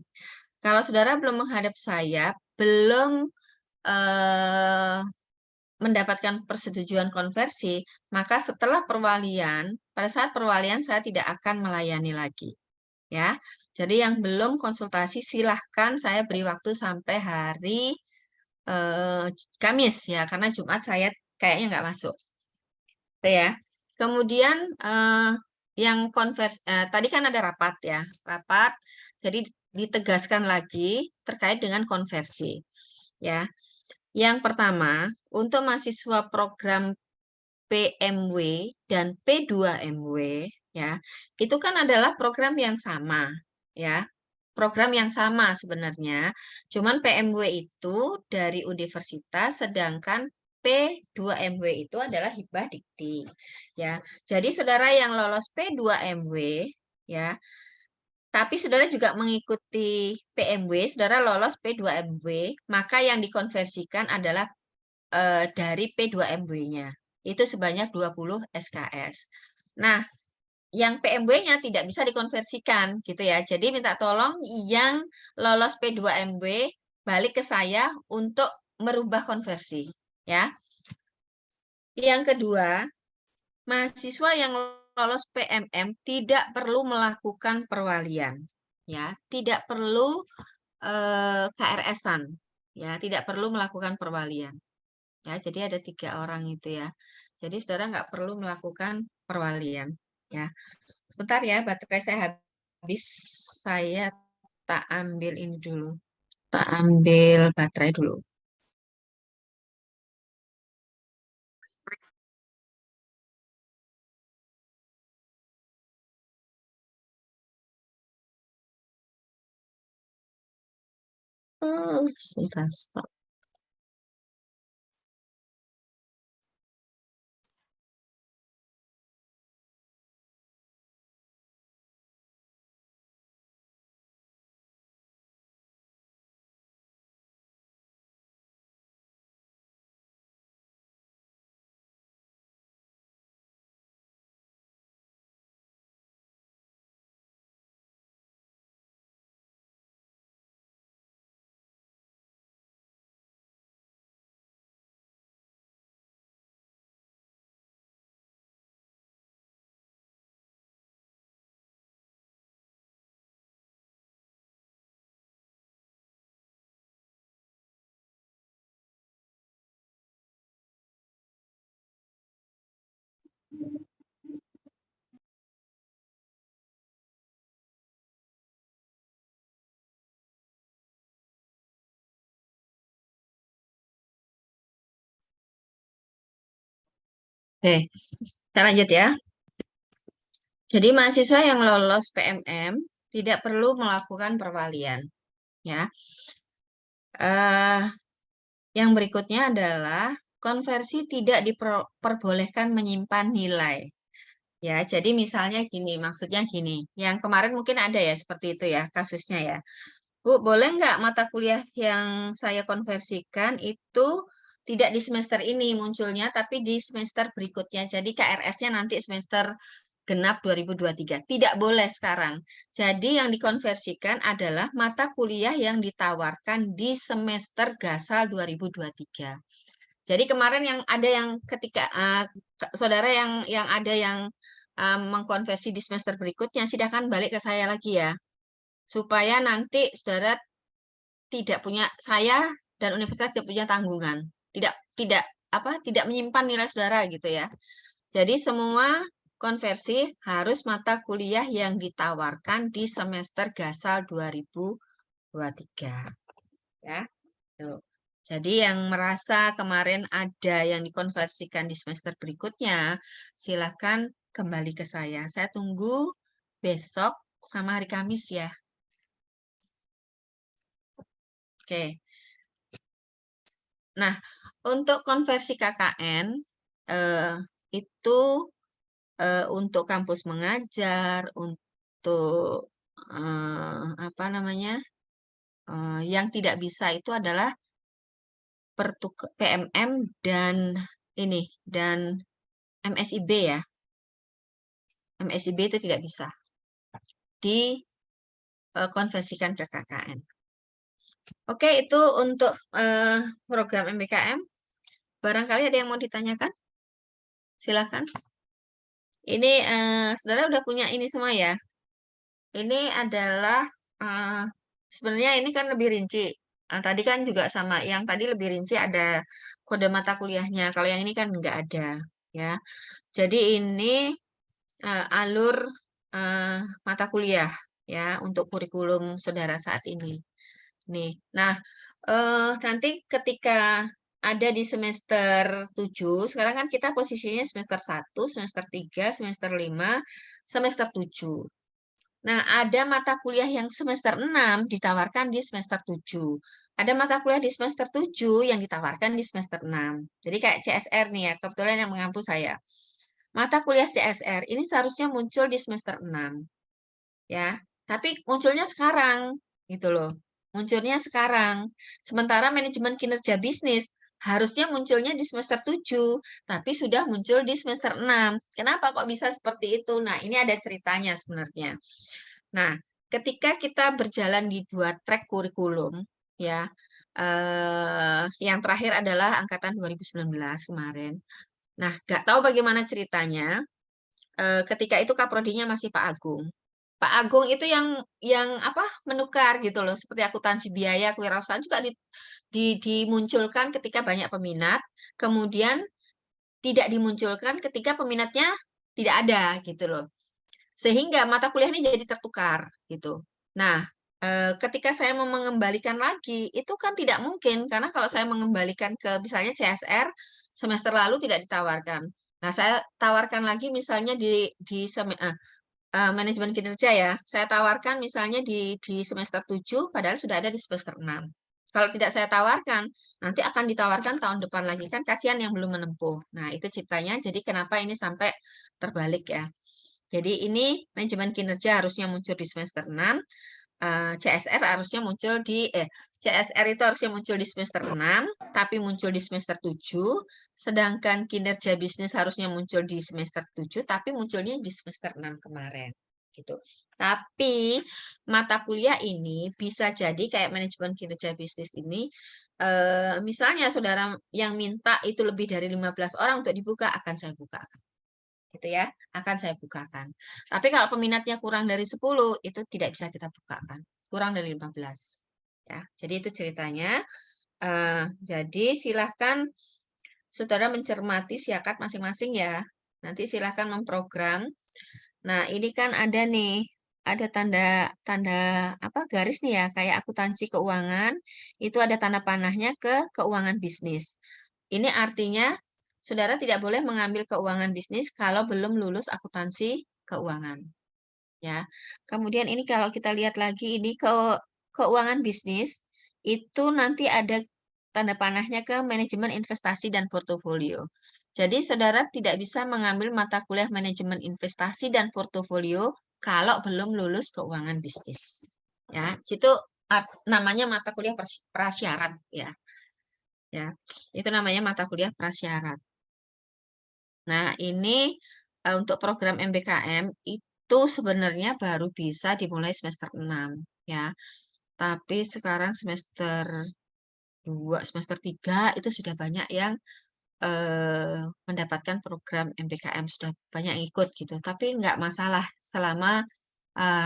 S1: Kalau saudara belum menghadap saya, belum mendapatkan persetujuan konversi, maka setelah perwalian, pada saat perwalian saya tidak akan melayani lagi. Ya, jadi yang belum konsultasi silahkan saya beri waktu sampai hari Kamis ya, karena Jumat saya kayaknya nggak masuk. Itu ya. Kemudian yang tadi kan ada rapat ya, rapat. Jadi ditegaskan lagi terkait dengan konversi. Ya, yang pertama untuk mahasiswa program PMW dan P2MW ya, itu kan adalah program yang sama ya. Program yang sama sebenarnya, cuman PMW itu dari universitas sedangkan P2MW itu adalah hibah dikti ya. Jadi saudara yang lolos P2MW ya, tapi saudara juga mengikuti PMW, saudara lolos P2MW, maka yang dikonversikan adalah dari P2MW-nya. Itu sebanyak 20 SKS. Nah, yang PMW-nya tidak bisa dikonversikan gitu ya. Jadi minta tolong yang lolos P2MW balik ke saya untuk merubah konversi ya. Yang kedua, mahasiswa yang lolos PMM tidak perlu melakukan perwalian ya, tidak perlu KRS-an ya, tidak perlu melakukan perwalian. Ya, jadi ada 3 orang itu ya. Jadi saudara nggak perlu melakukan perwalian ya. Sebentar ya, baterai saya habis. Saya tak ambil ini dulu. Tak ambil baterai dulu. Sebentar, stop. Oke, kita lanjut ya. Jadi mahasiswa yang lolos PMM tidak perlu melakukan perwalian. Ya, yang berikutnya adalah konversi tidak diperbolehkan menyimpan nilai. Ya, jadi misalnya gini, maksudnya gini. Yang kemarin mungkin ada ya seperti itu ya kasusnya ya. Bu, boleh nggak mata kuliah yang saya konversikan itu tidak di semester ini munculnya, tapi di semester berikutnya. Jadi KRS-nya nanti semester genap 2023. Tidak boleh sekarang. Jadi yang dikonversikan adalah mata kuliah yang ditawarkan di semester gasal 2023. Jadi kemarin yang ada yang ketika saudara yang ada yang mengkonversi di semester berikutnya, silakan balik ke saya lagi ya, supaya nanti saudara tidak punya, saya dan universitas tidak punya tanggungan, tidak menyimpan nilai saudara gitu ya. Jadi semua konversi harus mata kuliah yang ditawarkan di semester Gasal 2023. Ya. Tuh. Jadi yang merasa kemarin ada yang dikonversikan di semester berikutnya, silahkan kembali ke saya. Saya tunggu besok sama hari Kamis ya. Oke. Nah, untuk konversi KKN itu untuk kampus mengajar, untuk apa namanya, yang tidak bisa itu adalah PMM dan ini dan MSIB ya. MSIB itu tidak bisa dikonversikan ke KKN. Oke, itu untuk program MBKM. Barangkali ada yang mau ditanyakan? Silakan. Ini saudara udah punya ini semua ya. Ini adalah sebenarnya ini kan lebih rinci. Tadi kan juga sama. Yang tadi lebih rinci ada kode mata kuliahnya. Kalau yang ini kan nggak ada, ya. Jadi ini alur mata kuliah ya untuk kurikulum saudara saat ini. Nih, nah nanti ketika ada di semester 7, sekarang kan kita posisinya semester 1, semester 3, semester 5, semester 7. Nah, ada mata kuliah yang semester 6 ditawarkan di semester 7. Ada mata kuliah di semester 7 yang ditawarkan di semester 6. Jadi kayak CSR nih ya, kebetulan yang mengampu saya. Mata kuliah CSR ini seharusnya muncul di semester 6. Ya, tapi munculnya sekarang gitu loh. Munculnya sekarang. Sementara manajemen kinerja bisnis harusnya munculnya di semester 7, tapi sudah muncul di semester 6. Kenapa kok bisa seperti itu? Nah, ini ada ceritanya sebenarnya. Nah, ketika kita berjalan di 2 track kurikulum, ya, yang terakhir adalah angkatan 2019 kemarin. Nah, nggak tahu bagaimana ceritanya, ketika itu kaprodinya masih Pak Agung. Pak Agung itu yang apa menukar gitu loh, seperti akuntansi biaya, kewirausahaan juga dimunculkan ketika banyak peminat, kemudian tidak dimunculkan ketika peminatnya tidak ada gitu loh. Sehingga mata kuliah ini jadi tertukar gitu. Nah, ketika saya mau mengembalikan lagi, itu kan tidak mungkin karena kalau saya mengembalikan ke misalnya CSR semester lalu tidak ditawarkan. Nah, saya tawarkan lagi misalnya di manajemen kinerja ya, saya tawarkan misalnya di semester 7, padahal sudah ada di semester 6. Kalau tidak saya tawarkan, nanti akan ditawarkan tahun depan lagi, kan kasihan yang belum menempuh. Nah, itu ceritanya, jadi kenapa ini sampai terbalik ya. Jadi ini manajemen kinerja harusnya muncul di semester 6, CSR harusnya muncul CSR itu harusnya muncul di semester 6, tapi muncul di semester 7, sedangkan kinerja bisnis harusnya muncul di semester 7, tapi munculnya di semester 6 kemarin. Gitu. Tapi mata kuliah ini bisa jadi kayak manajemen kinerja bisnis ini, misalnya saudara yang minta itu lebih dari 15 orang untuk dibuka, akan saya bukakan. Gitu ya, akan saya bukakan. Tapi kalau peminatnya kurang dari 10, itu tidak bisa kita bukakan. Kurang dari 15. Ya, jadi itu ceritanya. Jadi silahkan saudara mencermati siakat masing-masing ya. Nanti silahkan memprogram. Nah, ini kan ada nih, ada tanda apa garis nih ya, kayak akuntansi keuangan, itu ada tanda panahnya ke keuangan bisnis. Ini artinya saudara tidak boleh mengambil keuangan bisnis kalau belum lulus akuntansi keuangan. Ya. Kemudian ini kalau kita lihat lagi ini keuangan bisnis itu nanti ada tanda panahnya ke manajemen investasi dan portofolio. Jadi saudara tidak bisa mengambil mata kuliah manajemen investasi dan portofolio kalau belum lulus keuangan bisnis. Ya, itu namanya mata kuliah prasyarat ya. Ya, itu namanya mata kuliah prasyarat. Nah, ini untuk program MBKM itu sebenarnya baru bisa dimulai semester 6 ya. Tapi sekarang semester 2, semester 3 itu sudah banyak yang mendapatkan program MBKM, sudah banyak yang ikut gitu. Tapi nggak masalah selama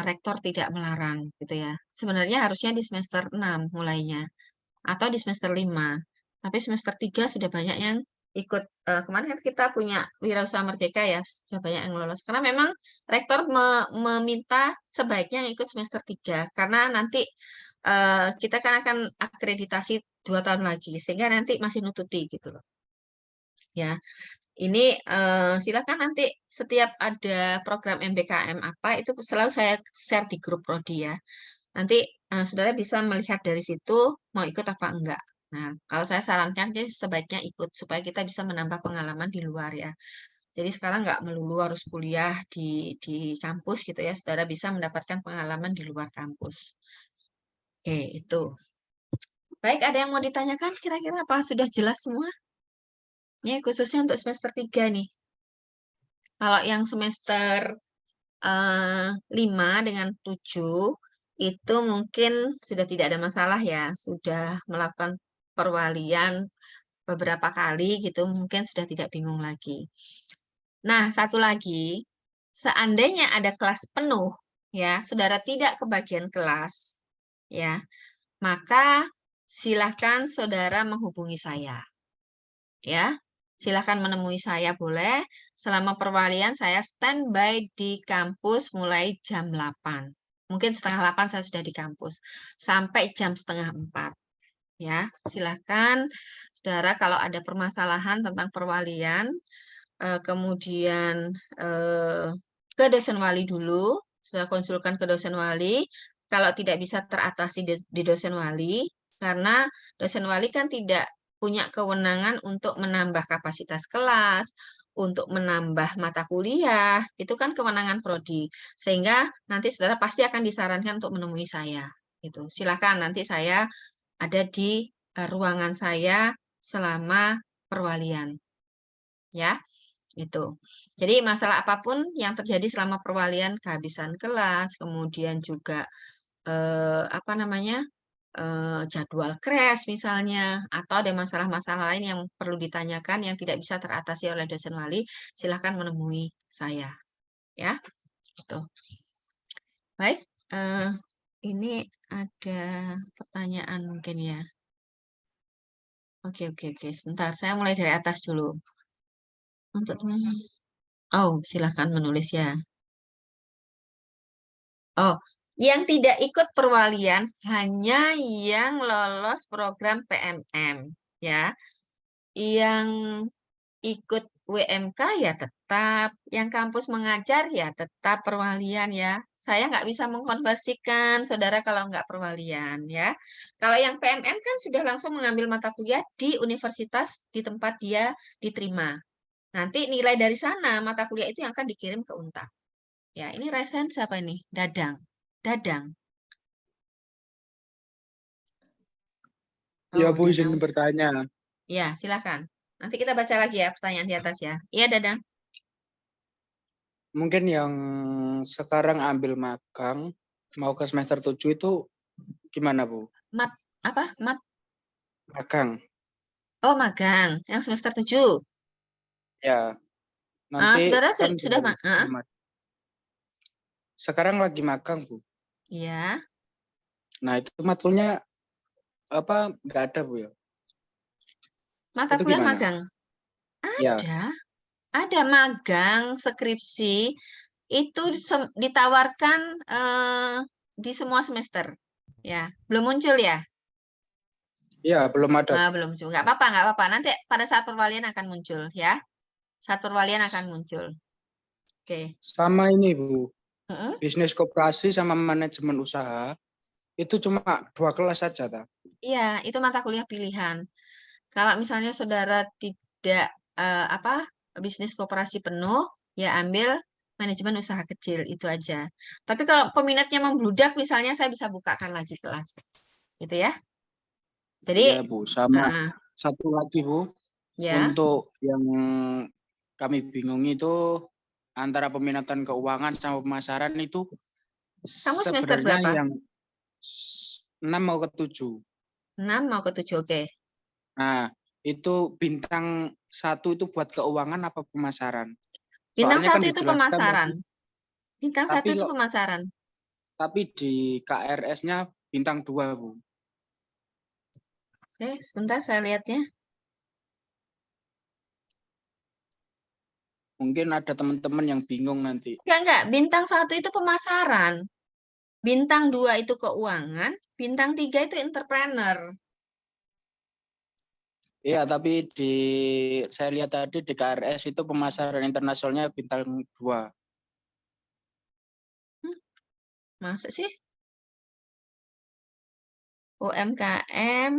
S1: rektor tidak melarang gitu ya. Sebenarnya harusnya di semester 6 mulainya atau di semester 5. Tapi semester 3 sudah banyak yang ikut kemarin kan kita punya Wirausaha Merdeka ya, sudah banyak yang lolos. Karena memang rektor meminta sebaiknya yang ikut semester 3 karena nanti kita kan akan akreditasi 2 tahun lagi sehingga nanti masih nututi gitu loh. Ya, ini silakan nanti setiap ada program MBKM apa itu selalu saya share di grup prodi ya. Nanti saudara bisa melihat dari situ mau ikut apa enggak. Nah, kalau saya sarankan sebaiknya ikut supaya kita bisa menambah pengalaman di luar ya. Jadi sekarang nggak melulu harus kuliah di kampus gitu ya. Saudara bisa mendapatkan pengalaman di luar kampus. Oke, itu. Baik, ada yang mau ditanyakan kira-kira apa sudah jelas semua? Ini khususnya untuk semester 3 nih. Kalau yang semester 5 dengan 7 itu mungkin sudah tidak ada masalah ya, sudah melakukan perwalian beberapa kali gitu, mungkin sudah tidak bingung lagi. Nah, satu lagi, seandainya ada kelas penuh, ya, saudara tidak kebagian kelas, ya, maka silakan saudara menghubungi saya, ya. Silakan menemui saya boleh. Selama perwalian saya standby di kampus mulai jam 8. Mungkin setengah 8 saya sudah di kampus. Sampai jam setengah 4. Ya, silakan saudara kalau ada permasalahan tentang perwalian, kemudian ke dosen wali dulu, sudah konsulkan ke dosen wali. Kalau tidak bisa teratasi di dosen wali, karena dosen wali kan tidak punya kewenangan untuk menambah kapasitas kelas, untuk menambah mata kuliah, itu kan kewenangan prodi. Sehingga nanti saudara pasti akan disarankan untuk menemui saya. Gitu. Silakan nanti saya ada di ruangan saya selama perwalian. Ya, itu. Jadi masalah apapun yang terjadi selama perwalian, kehabisan kelas, kemudian juga apa namanya? Jadwal crash misalnya, atau ada masalah-masalah lain yang perlu ditanyakan yang tidak bisa teratasi oleh dosen wali, silahkan menemui saya. Ya, gitu. Baik, ini ada pertanyaan mungkin ya. Oke, sebentar. Saya mulai dari atas dulu. Untuk silahkan menulis ya. Oh, yang tidak ikut perwalian hanya yang lolos program PMM, ya. Yang ikut WMK ya tetap, yang kampus mengajar ya tetap perwalian ya. Saya nggak bisa mengkonversikan saudara kalau nggak perwalian ya. Kalau yang PMM kan sudah langsung mengambil mata kuliah di universitas di tempat dia diterima. Nanti nilai dari sana mata kuliah itu yang akan dikirim ke Unta. Ya, ini resen siapa ini? Dadang.
S5: Ya,
S1: Oh,
S5: Bu, izin
S1: Dadang.
S5: bertanya.
S1: Ya, silakan. Nanti kita baca lagi ya pertanyaan di atas ya. Iya, Dadang.
S5: Mungkin yang sekarang ambil magang, mau ke semester 7 itu gimana, Bu?
S1: Apa?
S5: Magang.
S1: Oh, magang. Yang semester 7.
S5: Ya, nanti
S1: Saudara
S5: kan
S1: sudah
S5: sekarang lagi magang, Bu.
S1: Iya.
S5: Nah, itu matkulnya apa nggak ada, Bu ya?
S1: Mata
S5: Itu
S1: kuliah
S5: gimana?
S1: magang.
S5: Ya,
S1: Ada magang skripsi itu ditawarkan di semua semester. Ya, belum muncul ya?
S5: ya belum ada.
S1: Belum muncul. Nggak apa-apa. Nanti pada saat perwalian akan muncul ya. Saat perwalian akan muncul. Oke.
S5: Sama ini, Bu.
S1: Mm-mm.
S5: Bisnis koperasi sama manajemen usaha itu cuma 2 kelas saja, ta?
S1: Iya, itu mata kuliah pilihan. Kalau misalnya saudara tidak bisnis koperasi penuh, ya ambil manajemen usaha kecil itu aja. Tapi kalau peminatnya membludak, misalnya saya bisa bukakan lagi kelas, gitu ya. Jadi,
S5: Iya, Bu. Sama satu lagi, Bu.
S1: ya,
S5: Untuk yang kami bingung itu antara peminatan keuangan sama pemasaran itu
S1: kamu semester
S5: sebenarnya
S1: berapa?
S5: yang 6 mau ke 7.
S1: 6 mau ke 7, oke.
S5: Nah, itu bintang 1 itu buat keuangan apa pemasaran?
S1: Bintang
S5: Soalnya kan
S1: 1 itu
S5: dijelaskan
S1: pemasaran.
S5: tadi,
S1: Bintang 1 itu pemasaran.
S5: tapi di KRS-nya bintang 2, Bu.
S1: Oke, sebentar saya lihatnya.
S5: Mungkin ada teman-teman yang bingung nanti.
S1: Enggak. Bintang 1 itu pemasaran. Bintang 2 itu keuangan. Bintang 3 itu entrepreneur.
S5: Iya, tapi saya lihat tadi di KRS itu pemasaran internasionalnya bintang 2.
S1: Masa sih? UMKM,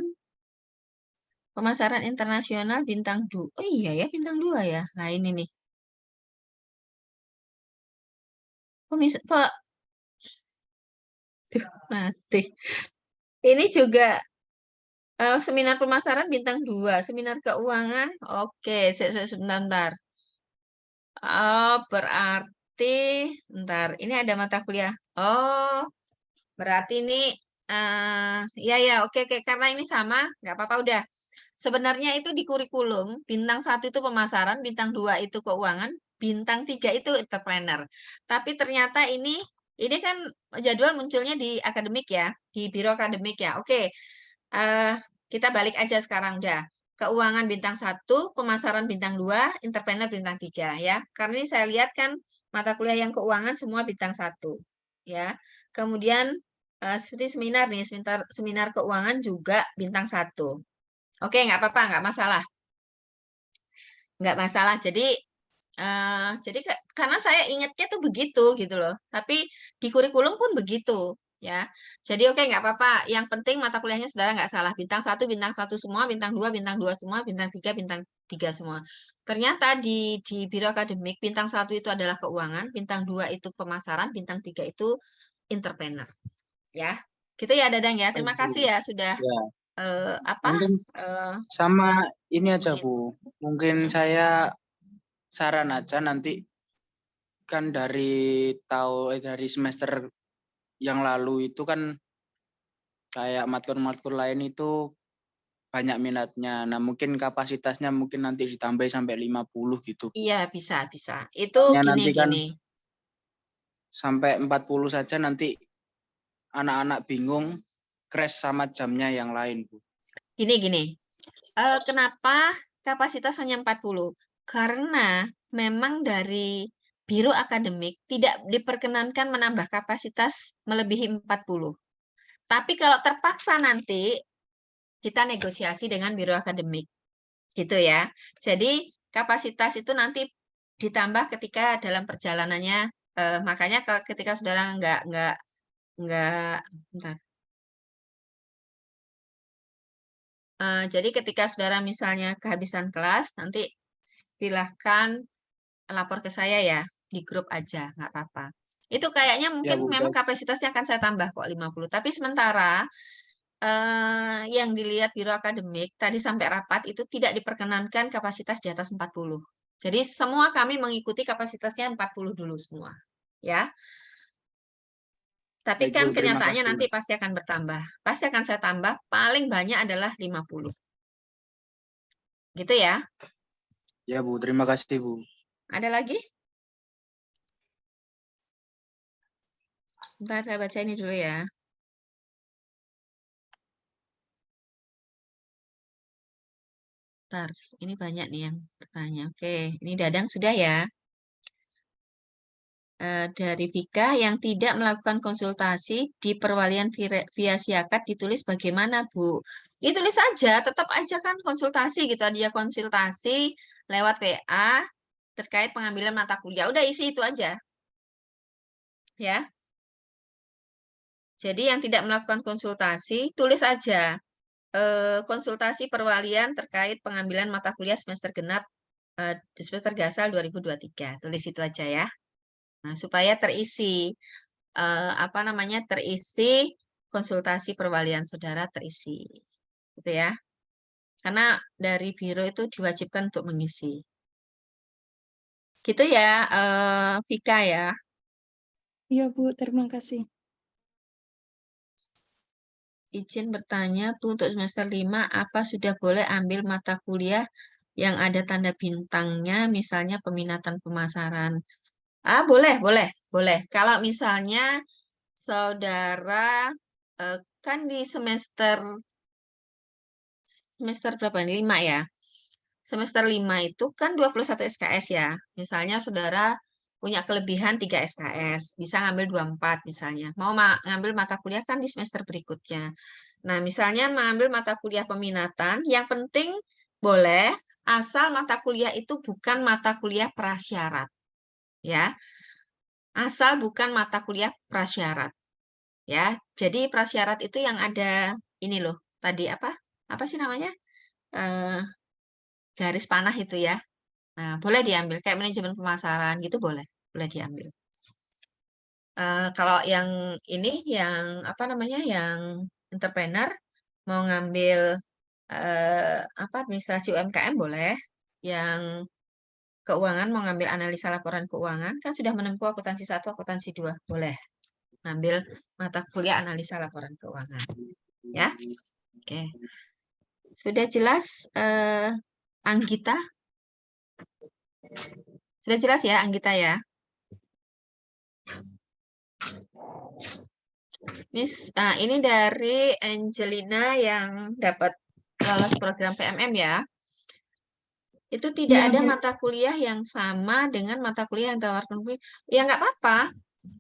S1: pemasaran internasional bintang 2. Oh iya ya, bintang 2 ya. Nah ini nih. Mati. Ini juga seminar pemasaran bintang 2, seminar keuangan. Oke, sebentar. Oh, berarti bentar. Ini ada mata kuliah. Oh, berarti ini ya oke karena ini sama, nggak apa-apa udah. Sebenarnya itu di kurikulum, bintang 1 itu pemasaran, bintang 2 itu keuangan, bintang 3 itu entrepreneur. Tapi ternyata ini kan jadwal munculnya di akademik ya, di biro akademik ya. Oke, kita balik aja sekarang udah. Keuangan bintang 1, pemasaran bintang 2, entrepreneur bintang 3 ya. Karena ini saya lihat kan mata kuliah yang keuangan semua bintang 1 ya. Kemudian seperti seminar nih, seminar keuangan juga bintang 1. Oke, nggak apa-apa, nggak masalah. Nggak masalah. Jadi karena saya ingatnya tuh begitu gitu loh. Tapi di kurikulum pun begitu ya. Jadi oke nggak apa-apa. Yang penting mata kuliahnya saudara nggak salah. Bintang 1 semua, bintang 2 semua, bintang 3 semua. Ternyata di biro akademik bintang 1 itu adalah keuangan, bintang 2 itu pemasaran, bintang 3 itu entrepreneur. Ya. Gitu ya Dadang ya. Terima kasih ya sudah
S5: Ya,
S1: apa?
S5: mungkin sama ini aja Bu. Mungkin saya saran aja nanti kan dari semester yang lalu itu kan kayak matkul-matkul lain itu banyak minatnya. Nah, mungkin kapasitasnya mungkin nanti ditambah sampai 50 gitu.
S1: Iya, bisa. Itu
S5: Nanti kan
S1: gini.
S5: sampai 40 saja nanti anak-anak bingung, crash sama jamnya yang lain, Bu.
S1: Gini. Kenapa kapasitas hanya 40? Karena memang dari biro akademik tidak diperkenankan menambah kapasitas melebihi 40. Tapi kalau terpaksa nanti kita negosiasi dengan biro akademik. Gitu ya. Jadi kapasitas itu nanti ditambah ketika dalam perjalanannya. Makanya ketika saudara nggak bentar. Jadi ketika saudara misalnya kehabisan kelas, nanti silahkan lapor ke saya ya, di grup aja, nggak apa-apa. Itu kayaknya mungkin
S5: Bu,
S1: memang kapasitasnya akan saya tambah kok 50. Tapi sementara yang dilihat biro akademik tadi sampai rapat itu tidak diperkenankan kapasitas di atas 40. Jadi semua kami mengikuti kapasitasnya 40 dulu semua. Ya. Tapi
S5: baik,
S1: kan
S5: Bu, terima
S1: kenyataannya
S5: kasih.
S1: nanti pasti akan bertambah. Pasti akan saya tambah, paling banyak adalah 50. Gitu ya.
S5: Ya, Bu, terima kasih, Bu.
S1: Ada lagi? Bentar, saya baca ini dulu ya. Bentar, ini banyak nih yang bertanya. Oke, ini Dadang sudah ya. Dari Vika, yang tidak melakukan konsultasi di perwalian via siakat ditulis bagaimana, Bu? Ditulis aja, tetap aja kan konsultasi gitu. Dia konsultasi lewat WA terkait pengambilan mata kuliah. Udah isi itu aja. Ya. Jadi yang tidak melakukan konsultasi, tulis aja. Konsultasi perwalian terkait pengambilan mata kuliah semester genap semester gasal 2023. Tulis itu aja ya. Nah, supaya terisi terisi konsultasi perwalian saudara terisi. Gitu ya. Karena dari biro itu diwajibkan untuk mengisi. Gitu ya, Vika ya.
S4: Iya, Bu. Terima kasih.
S1: Izin bertanya, Bu, untuk semester 5, apa sudah boleh ambil mata kuliah yang ada tanda bintangnya, misalnya peminatan pemasaran? Boleh. Kalau misalnya saudara kan di semester berapa ini? 5 ya. semester 5 itu kan 21 SKS ya. Misalnya saudara punya kelebihan 3 SKS, bisa ngambil 24 misalnya. Mau ngambil mata kuliah kan di semester berikutnya. Nah, misalnya mengambil mata kuliah peminatan, yang penting boleh asal mata kuliah itu bukan mata kuliah prasyarat. Ya. Asal bukan mata kuliah prasyarat. Ya. Jadi prasyarat itu yang ada ini loh. Tadi apa? Apa sih namanya? Garis panah itu ya. Nah, boleh diambil kayak manajemen pemasaran gitu boleh diambil. Kalau yang ini yang apa namanya? Yang entrepreneur mau ngambil apa administrasi UMKM boleh. Yang keuangan mau ngambil analisa laporan keuangan kan sudah menempuh akuntansi 1, akuntansi 2, boleh ngambil mata kuliah analisa laporan keuangan. Ya. Oke. Sudah jelas Anggita? Sudah jelas ya Anggita ya? Miss, ini dari Angelina yang dapat lolos program PMM ya. Itu tidak ada mata kuliah yang sama dengan mata kuliah yang ditawarkan. Ya nggak apa-apa.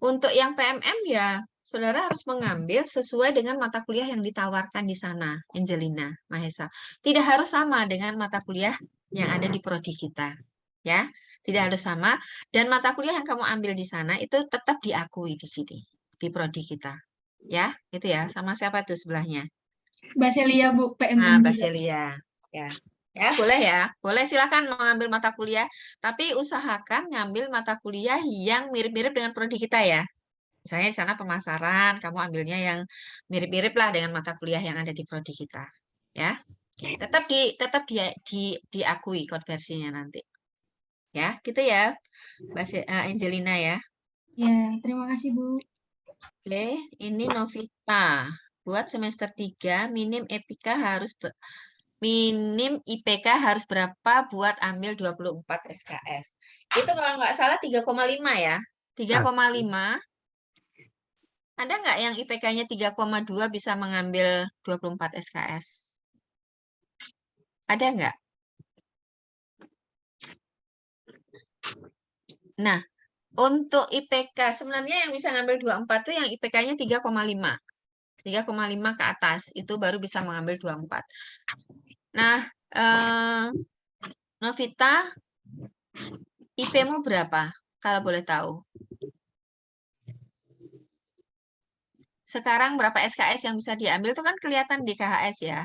S1: Untuk yang PMM ya, saudara harus mengambil sesuai dengan mata kuliah yang ditawarkan di sana, Angelina, Mahesa. Tidak harus sama dengan mata kuliah yang ada di prodi kita. Ya, tidak harus sama. Dan mata kuliah yang kamu ambil di sana itu tetap diakui di sini, di prodi kita. Ya, itu ya. Sama siapa tuh sebelahnya?
S2: Baselia, Bu, PM.
S1: Nah, Baselia. Ya. Ya, boleh ya. Boleh silakan mengambil mata kuliah, tapi usahakan ngambil mata kuliah yang mirip-mirip dengan prodi kita ya. Misalnya di sana pemasaran, kamu ambilnya yang mirip-mirip lah dengan mata kuliah yang ada di prodi kita. Ya. Oke, tetap diakui konversinya nanti. Ya, gitu ya. Mbak Angelina ya.
S2: Ya, terima kasih, Bu.
S1: Oke, ini Novita. Buat semester 3 minim IPK harus berapa buat ambil 24 SKS? Itu kalau nggak salah 3,5 ya. 3,5. Ada nggak yang IPK-nya 3,2 bisa mengambil 24 SKS? Ada nggak? Nah, untuk IPK sebenarnya yang bisa ngambil 24 itu yang IPK-nya 3,5. 3,5 ke atas itu baru bisa mengambil 24. Nah, Novita, IP-mu berapa? Kalau boleh tahu. Sekarang berapa SKS yang bisa diambil itu kan kelihatan di KHS ya.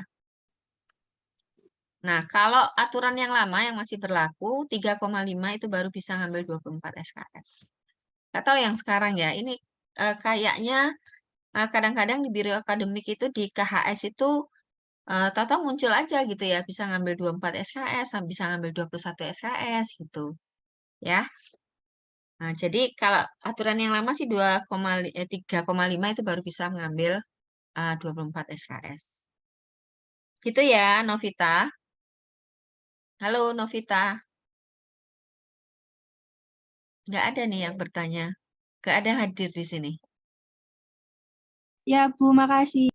S1: Nah, kalau aturan yang lama yang masih berlaku 3,5 itu baru bisa ngambil 24 SKS. Nggak tahu yang sekarang ya. Ini kayaknya kadang-kadang di biro akademik itu di KHS itu tahu-tahu muncul aja gitu ya, bisa ngambil 24 SKS, bisa ngambil 21 SKS gitu. Ya. Nah, jadi kalau aturan yang lama sih 3,5 itu baru bisa mengambil 24 SKS. Gitu ya, Novita. Halo, Novita. Nggak ada nih yang bertanya. Nggak ada hadir di sini.
S4: Ya, Bu, makasih.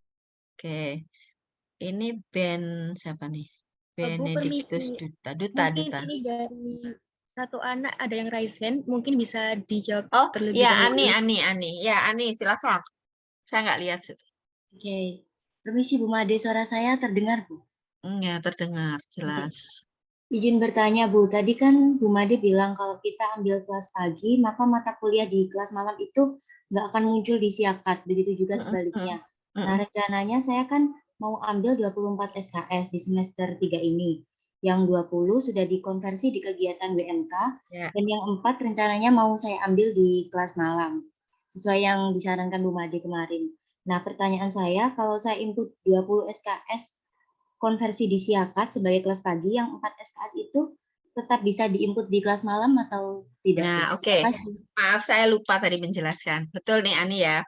S1: Oke. Ini Ben siapa nih?
S2: Bu,
S1: Benedictus
S2: permisi.
S1: Duta.
S2: Mungkin ini dari satu anak ada yang raise hand, mungkin bisa dijawab
S1: Oh,
S2: terlebih
S1: ya
S2: dahulu.
S1: Ani. Ya, Ani, silakan. Saya nggak lihat.
S6: Oke. Permisi Bu Made, suara saya terdengar Bu?
S1: Ya, terdengar jelas.
S6: Izin bertanya Bu, tadi kan Bu Made bilang kalau kita ambil kelas pagi, maka mata kuliah di kelas malam itu nggak akan muncul di Siakat, begitu juga sebaliknya. Nah, rencananya saya kan mau ambil 24 SKS di semester 3 ini. Yang 20 sudah dikonversi di kegiatan WMK, dan yang 4 rencananya mau saya ambil di kelas malam, sesuai yang disarankan Bu Made kemarin. Nah, pertanyaan saya, kalau saya input 20 SKS konversi di Siakat sebagai kelas pagi, yang 4 SKS itu tetap bisa diinput di kelas malam atau tidak?
S1: Nah, oke. Maaf, saya lupa tadi menjelaskan. Betul nih, Ani ya.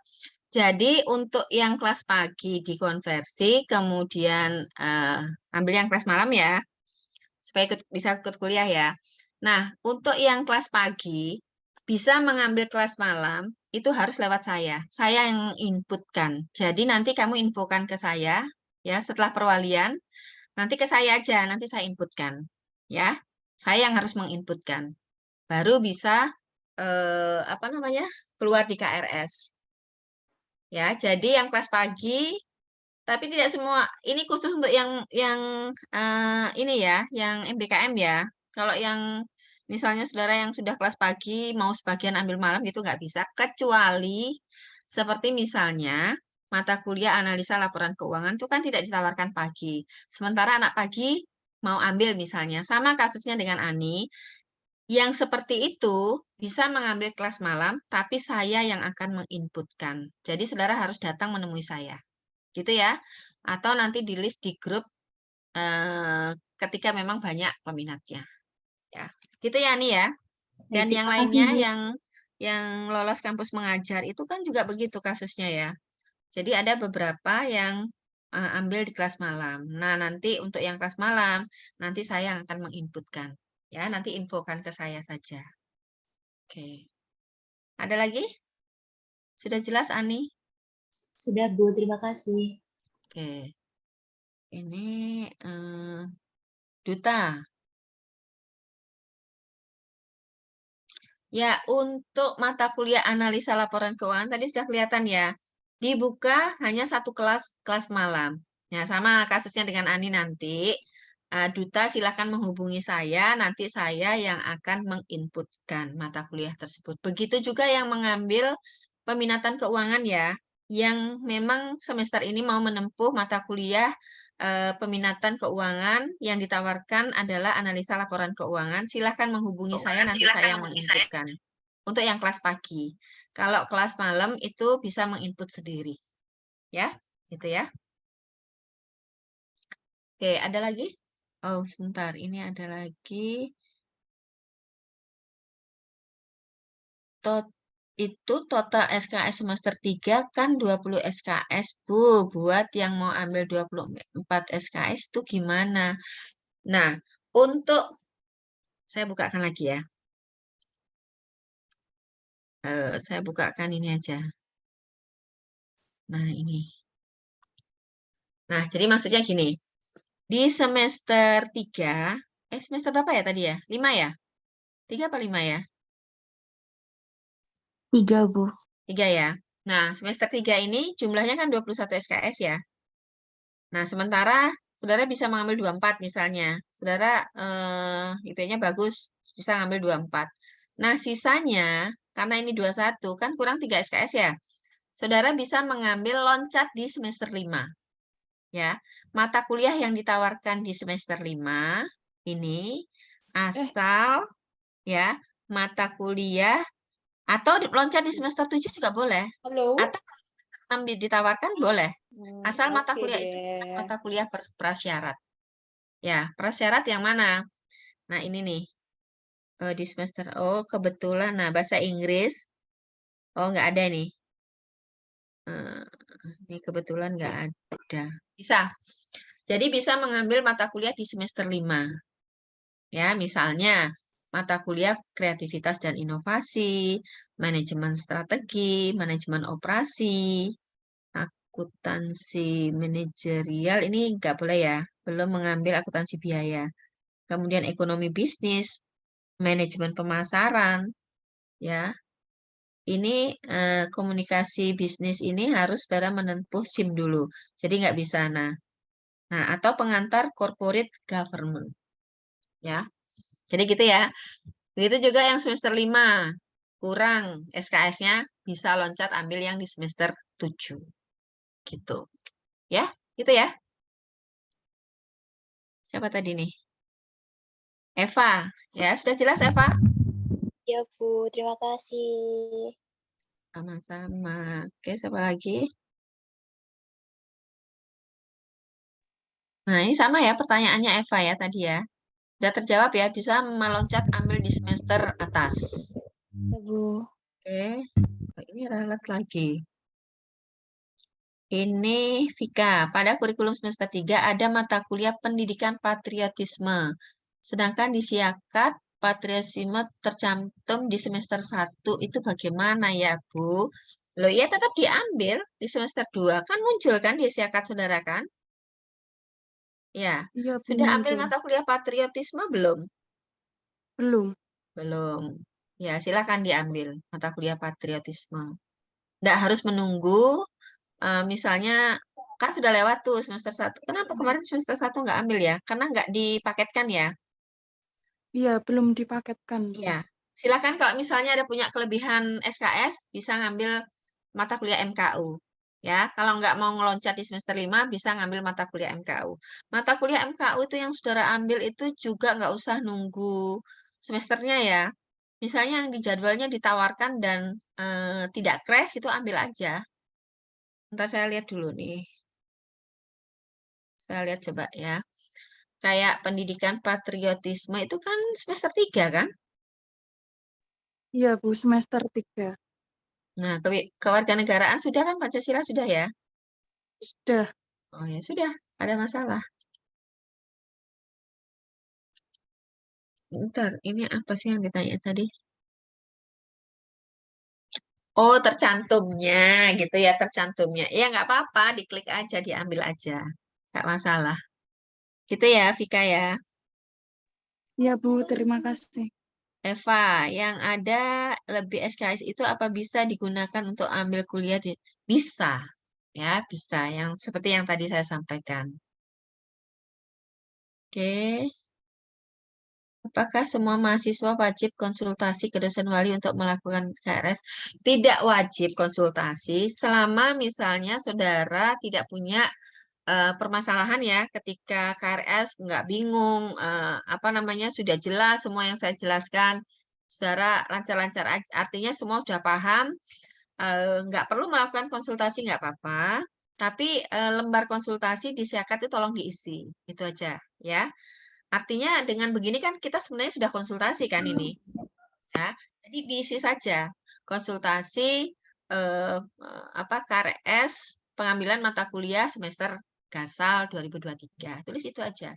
S1: Jadi, untuk yang kelas pagi dikonversi, kemudian ambil yang kelas malam ya, supaya bisa ikut kuliah ya. Nah, untuk yang kelas pagi, bisa mengambil kelas malam, itu harus lewat saya. Saya yang inputkan. Jadi, nanti kamu infokan ke saya, ya setelah perwalian, nanti ke saya aja, nanti saya inputkan. Ya, saya yang harus menginputkan. Baru bisa keluar di KRS. Ya, jadi yang kelas pagi, tapi tidak semua. Ini khusus untuk yang ini ya, yang MBKM ya. Kalau yang misalnya saudara yang sudah kelas pagi mau sebagian ambil malam gitu nggak bisa, kecuali seperti misalnya mata kuliah analisa laporan keuangan itu kan tidak ditawarkan pagi. Sementara anak pagi mau ambil misalnya, sama kasusnya dengan Ani, yang seperti itu bisa mengambil kelas malam, tapi saya yang akan menginputkan. Jadi saudara harus datang menemui saya. Gitu ya. Atau nanti di list di grup ketika memang banyak peminatnya. Ya. Gitu ya Ani ya. Dan
S6: Baik,
S1: yang
S6: terima kasih,
S1: lainnya
S6: Bu.
S1: yang lolos kampus mengajar itu kan juga begitu kasusnya ya. Jadi ada beberapa yang ambil di kelas malam. Nah, nanti untuk yang kelas malam, nanti saya yang akan menginputkan. Ya, nanti infokan ke saya saja. Oke. Ada lagi? Sudah jelas, Ani?
S6: Sudah, Bu. Terima kasih.
S1: Oke. Ini Duta. Ya, untuk mata kuliah analisa laporan keuangan tadi sudah kelihatan ya. Dibuka hanya satu kelas malam. Ya, sama kasusnya dengan Ani nanti. Duta silahkan menghubungi saya, nanti saya yang akan menginputkan mata kuliah tersebut. Begitu juga yang mengambil peminatan keuangan ya, yang memang semester ini mau menempuh mata kuliah peminatan keuangan yang ditawarkan adalah analisa laporan keuangan. Silahkan menghubungi saya, nanti saya yang menginputkan. Untuk yang kelas pagi. Kalau kelas malam itu bisa menginput sendiri. Ya, gitu ya. Oke, ada lagi? Oh, sebentar. Ini ada lagi. Itu total SKS semester 3 kan 20 SKS, Bu. Buat yang mau ambil 24 SKS itu gimana? Nah, untuk saya bukakan lagi ya. Saya bukakan ini aja. Nah, ini. Nah, jadi maksudnya gini. Di semester 3, semester berapa ya tadi ya? 5 ya? 3 apa 5 ya?
S4: 3, Bu.
S1: 3 ya. Nah, semester 3 ini jumlahnya kan 21 SKS ya. Nah, sementara saudara bisa mengambil 24 misalnya. Saudara IP-nya bagus, bisa ngambil 24. Nah, sisanya, karena ini 21, kan kurang 3 SKS ya. Saudara bisa mengambil loncat di semester 5. Ya, mata kuliah yang ditawarkan di semester 5 ini asal ya mata kuliah atau loncat di semester 7 juga boleh.
S7: Halo.
S1: Atau ditawarkan boleh. Asal mata
S7: Oke
S1: kuliah itu
S7: deh.
S1: mata kuliah prasyarat. Ya, prasyarat yang mana? Nah, ini nih. Di semester kebetulan nah bahasa Inggris. Oh, nggak ada nih. Ini kebetulan nggak ada. Bisa. Jadi bisa mengambil mata kuliah di semester 5. Ya, misalnya mata kuliah kreativitas dan inovasi, manajemen strategi, manajemen operasi, akuntansi manajerial ini nggak boleh ya, belum mengambil akuntansi biaya. Kemudian ekonomi bisnis, manajemen pemasaran, ya. Ini komunikasi bisnis ini harus saudara menempuh SIM dulu. Jadi nggak bisa. Nah, atau pengantar corporate government. Ya. Jadi gitu ya. Begitu juga yang semester 5. Kurang SKS-nya bisa loncat ambil yang di semester 7. Gitu. Ya, gitu ya. Siapa tadi nih? Eva. Ya, sudah jelas Eva?
S8: Ya, Bu. Terima kasih.
S1: Sama-sama. Oke, siapa lagi? Nah, ini sama ya pertanyaannya Eva ya tadi ya. Sudah terjawab ya, bisa meloncat ambil di semester atas.
S8: Ya, Bu.
S1: Oke, ini relat lagi. Ini Vika, pada kurikulum semester 3 ada mata kuliah pendidikan patriotisme. Sedangkan di Siakat, patriotisme tercantum di semester 1. Itu bagaimana ya, Bu? Loh, ya tetap diambil di semester 2. Kan muncul kan di Siakat, saudara kan? Ya,
S4: Iya, Bu,
S1: sudah ambil
S4: muncul.
S1: mata kuliah patriotisme belum?
S4: Belum.
S1: Belum. Ya, silakan diambil mata kuliah patriotisme. Nggak harus menunggu, misalnya kan sudah lewat tuh semester 1. Kenapa kemarin semester 1 nggak ambil ya? Karena nggak dipaketkan ya?
S4: Iya, belum dipaketkan, Bu.
S1: Iya. Silakan kalau misalnya ada punya kelebihan SKS, bisa ngambil mata kuliah MKU. Ya, kalau nggak mau ngeloncat di semester 5, bisa ngambil mata kuliah MKU. Mata kuliah MKU itu yang saudara ambil itu juga nggak usah nunggu semesternya ya. Misalnya yang di jadwalnya ditawarkan dan tidak crash, itu ambil aja. Ntar saya lihat dulu nih. Saya lihat coba ya. Kayak pendidikan patriotisme itu kan semester 3 kan?
S4: Iya, Bu, semester 3.
S1: Nah, kewarganegaraan sudah kan, Pancasila sudah ya?
S4: Sudah.
S1: Oh ya sudah, ada masalah. Bentar, ini apa sih yang ditanya tadi? Oh, tercantumnya gitu ya, tercantumnya. Ya nggak apa-apa, diklik aja, diambil aja. Nggak masalah. Gitu ya, Vika ya.
S4: Iya, Bu, terima kasih.
S1: Eva, yang ada lebih SKS itu apa bisa digunakan untuk ambil kuliah di... Bisa, ya, bisa. Yang seperti yang tadi saya sampaikan. Oke. Apakah semua mahasiswa wajib konsultasi ke dosen wali untuk melakukan KRS? Tidak wajib konsultasi selama misalnya saudara tidak punya permasalahan ya ketika KRS nggak bingung apa namanya sudah jelas semua yang saya jelaskan saudara lancar-lancar aja artinya semua sudah paham nggak perlu melakukan konsultasi nggak apa-apa tapi lembar konsultasi di Siakat itu tolong diisi itu aja ya. Artinya dengan begini kan kita sebenarnya sudah konsultasi kan ini, ya. Jadi diisi saja konsultasi apa KRS pengambilan mata kuliah semester Gasal 2023. Tulis itu aja.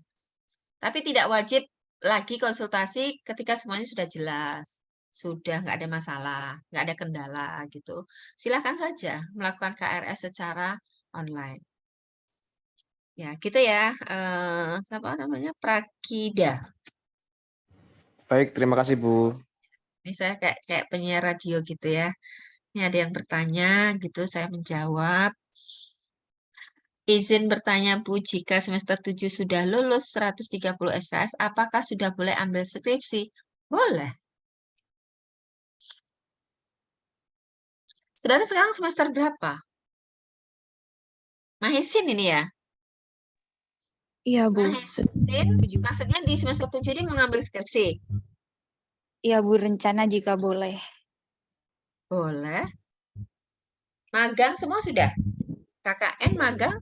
S1: Tapi tidak wajib lagi konsultasi ketika semuanya sudah jelas, sudah nggak ada masalah, nggak ada kendala gitu. Silakan saja melakukan KRS secara online. Ya, gitu ya. Siapa namanya? Prakida.
S7: Baik, terima kasih Bu.
S1: Ini saya kayak penyiar radio gitu ya. Ini ada yang bertanya gitu, saya menjawab. Izin bertanya Bu, jika semester 7 sudah lulus 130 SKS, apakah sudah boleh ambil skripsi? Boleh. Saudara sekarang semester berapa? Mahesin ini ya?
S8: Iya, Bu.
S1: Mahesin, maksudnya di semester 7 ini mengambil skripsi?
S8: Iya, Bu, rencana jika boleh.
S1: Boleh. Magang semua sudah? KKN magang?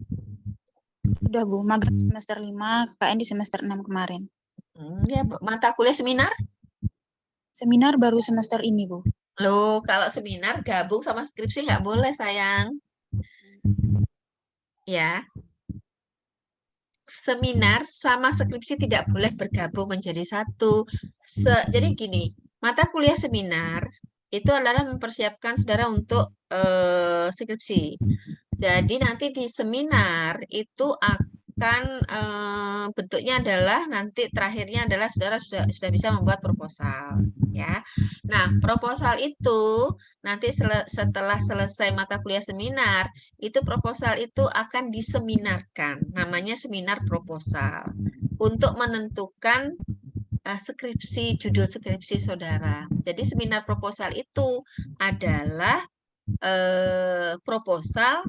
S8: Sudah, Bu. Magang semester 5, KKN di semester 6 kemarin.
S1: Ya, mata kuliah seminar?
S8: Seminar baru semester ini, Bu.
S1: Loh, kalau seminar gabung sama skripsi nggak boleh, sayang. Ya. Seminar sama skripsi tidak boleh bergabung menjadi satu. Jadi gini, mata kuliah seminar itu adalah mempersiapkan saudara untuk skripsi. Jadi nanti di seminar itu akan bentuknya adalah nanti terakhirnya adalah saudara sudah bisa membuat proposal, ya. Nah, proposal itu nanti setelah selesai mata kuliah seminar, itu proposal itu akan diseminarkan, namanya seminar proposal, untuk menentukan skripsi, judul skripsi saudara. Jadi seminar proposal itu adalah proposal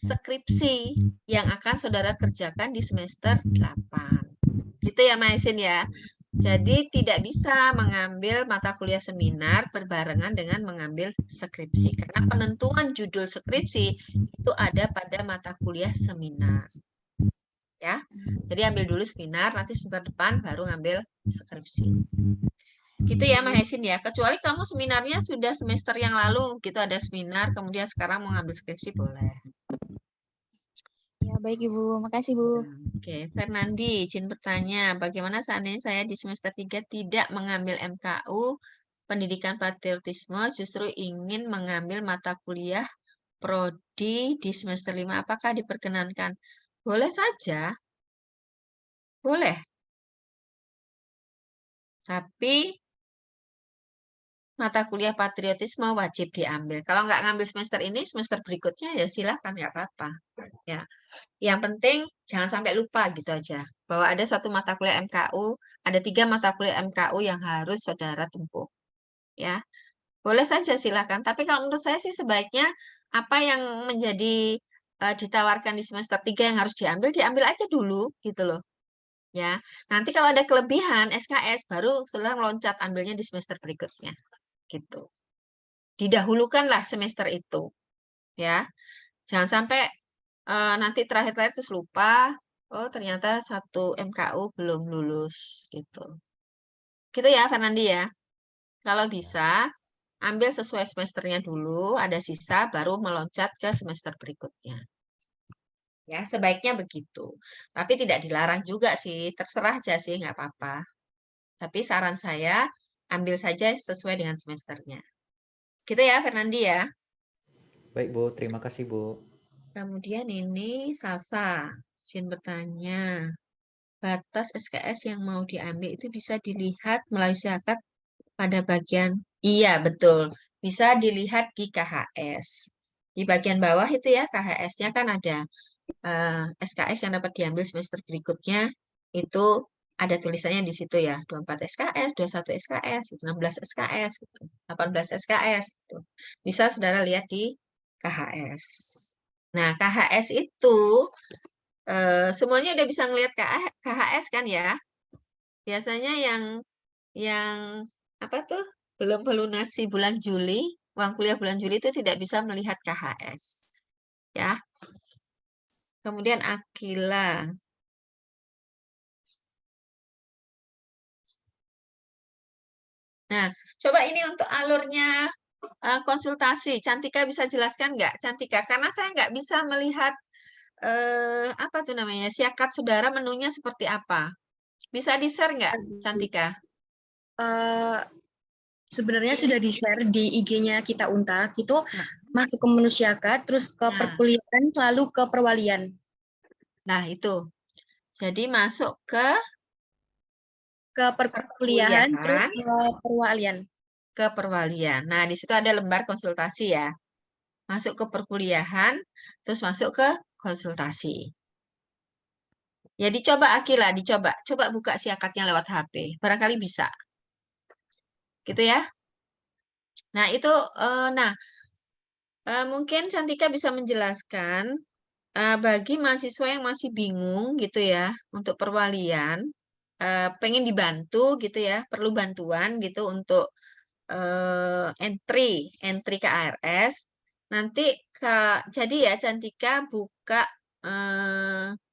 S1: skripsi yang akan saudara kerjakan di semester 8. Gitu ya, Maisin ya. Jadi tidak bisa mengambil mata kuliah seminar berbarengan dengan mengambil skripsi karena penentuan judul skripsi itu ada pada mata kuliah seminar. Ya. Jadi ambil dulu seminar, nanti semester depan baru ngambil skripsi. Gitu ya, Mahesin ya. Kecuali kamu seminarnya sudah semester yang lalu gitu ada seminar, kemudian sekarang mau ngambil skripsi boleh.
S8: Ya, baik, Ibu. Makasih, Bu.
S1: Oke, Fernandi, izin bertanya, bagaimana seandainya saya di semester 3 tidak mengambil MKU Pendidikan Patriotisme, justru ingin mengambil mata kuliah prodi di semester 5, apakah diperkenankan? Boleh saja. Boleh. Tapi mata kuliah patriotisme wajib diambil. Kalau nggak ngambil semester ini, semester berikutnya ya silahkan, nggak apa-apa. Ya. Yang penting jangan sampai lupa gitu aja. Bahwa ada satu mata kuliah MKU, ada 3 mata kuliah MKU yang harus saudara tempuh. Ya, boleh saja silahkan. Tapi kalau menurut saya sih sebaiknya apa yang menjadi ditawarkan di semester 3 yang harus diambil aja dulu gitu loh. Ya, nanti kalau ada kelebihan SKS baru saudara meloncat ambilnya di semester berikutnya. Gitu. Didahulukanlah semester itu. Ya. Jangan sampai nanti terakhir-terakhir terus lupa, oh ternyata satu MKU belum lulus gitu. Gitu ya Fernandi ya. Kalau bisa ambil sesuai semesternya dulu, ada sisa baru meloncat ke semester berikutnya. Ya, sebaiknya begitu. Tapi tidak dilarang juga sih, terserah aja sih, nggak apa-apa. Tapi saran saya, ambil saja sesuai dengan semesternya. Gitu ya, Fernandi ya.
S9: Baik, Bu. Terima kasih, Bu.
S1: Kemudian ini Salsa, izin bertanya. Batas SKS yang mau diambil itu bisa dilihat melalui syarat pada bagian, iya betul, bisa dilihat di KHS. Di bagian bawah itu ya, KHS-nya kan ada SKS yang dapat diambil semester berikutnya, itu ada tulisannya di situ ya, 24 SKS, 21 SKS, 16 SKS, 18 SKS. Gitu. Bisa saudara lihat di KHS. Nah, KHS itu semuanya udah bisa ngelihat KHS kan ya? Biasanya yang apa tuh belum melunasi bulan Juli, uang kuliah bulan Juli itu tidak bisa melihat KHS. Ya. Kemudian Akila. Nah, coba ini untuk alurnya konsultasi. Cantika bisa jelaskan nggak, Cantika? Karena saya nggak bisa melihat apa tuh namanya, siakat saudara menunya seperti apa. Bisa di-share nggak, Cantika?
S2: Sebenarnya sudah di-share di IG-nya Kita Untak, itu masuk ke menu syakat, terus ke perkuliahan, lalu ke perwalian.
S1: Nah, itu. Jadi masuk ke
S2: perkuliahan, terus ke perwalian.
S1: Ke perwalian. Nah, di situ ada lembar konsultasi ya. Masuk ke perkuliahan, terus masuk ke konsultasi. Ya, dicoba Akila, dicoba. Coba buka siakatnya lewat HP. Barangkali bisa. Gitu ya. Nah, itu, mungkin Cantika bisa menjelaskan bagi mahasiswa yang masih bingung gitu ya, untuk perwalian, pengen dibantu gitu ya, perlu bantuan gitu untuk entry ke ARS. Nanti jadi ya Cantika buka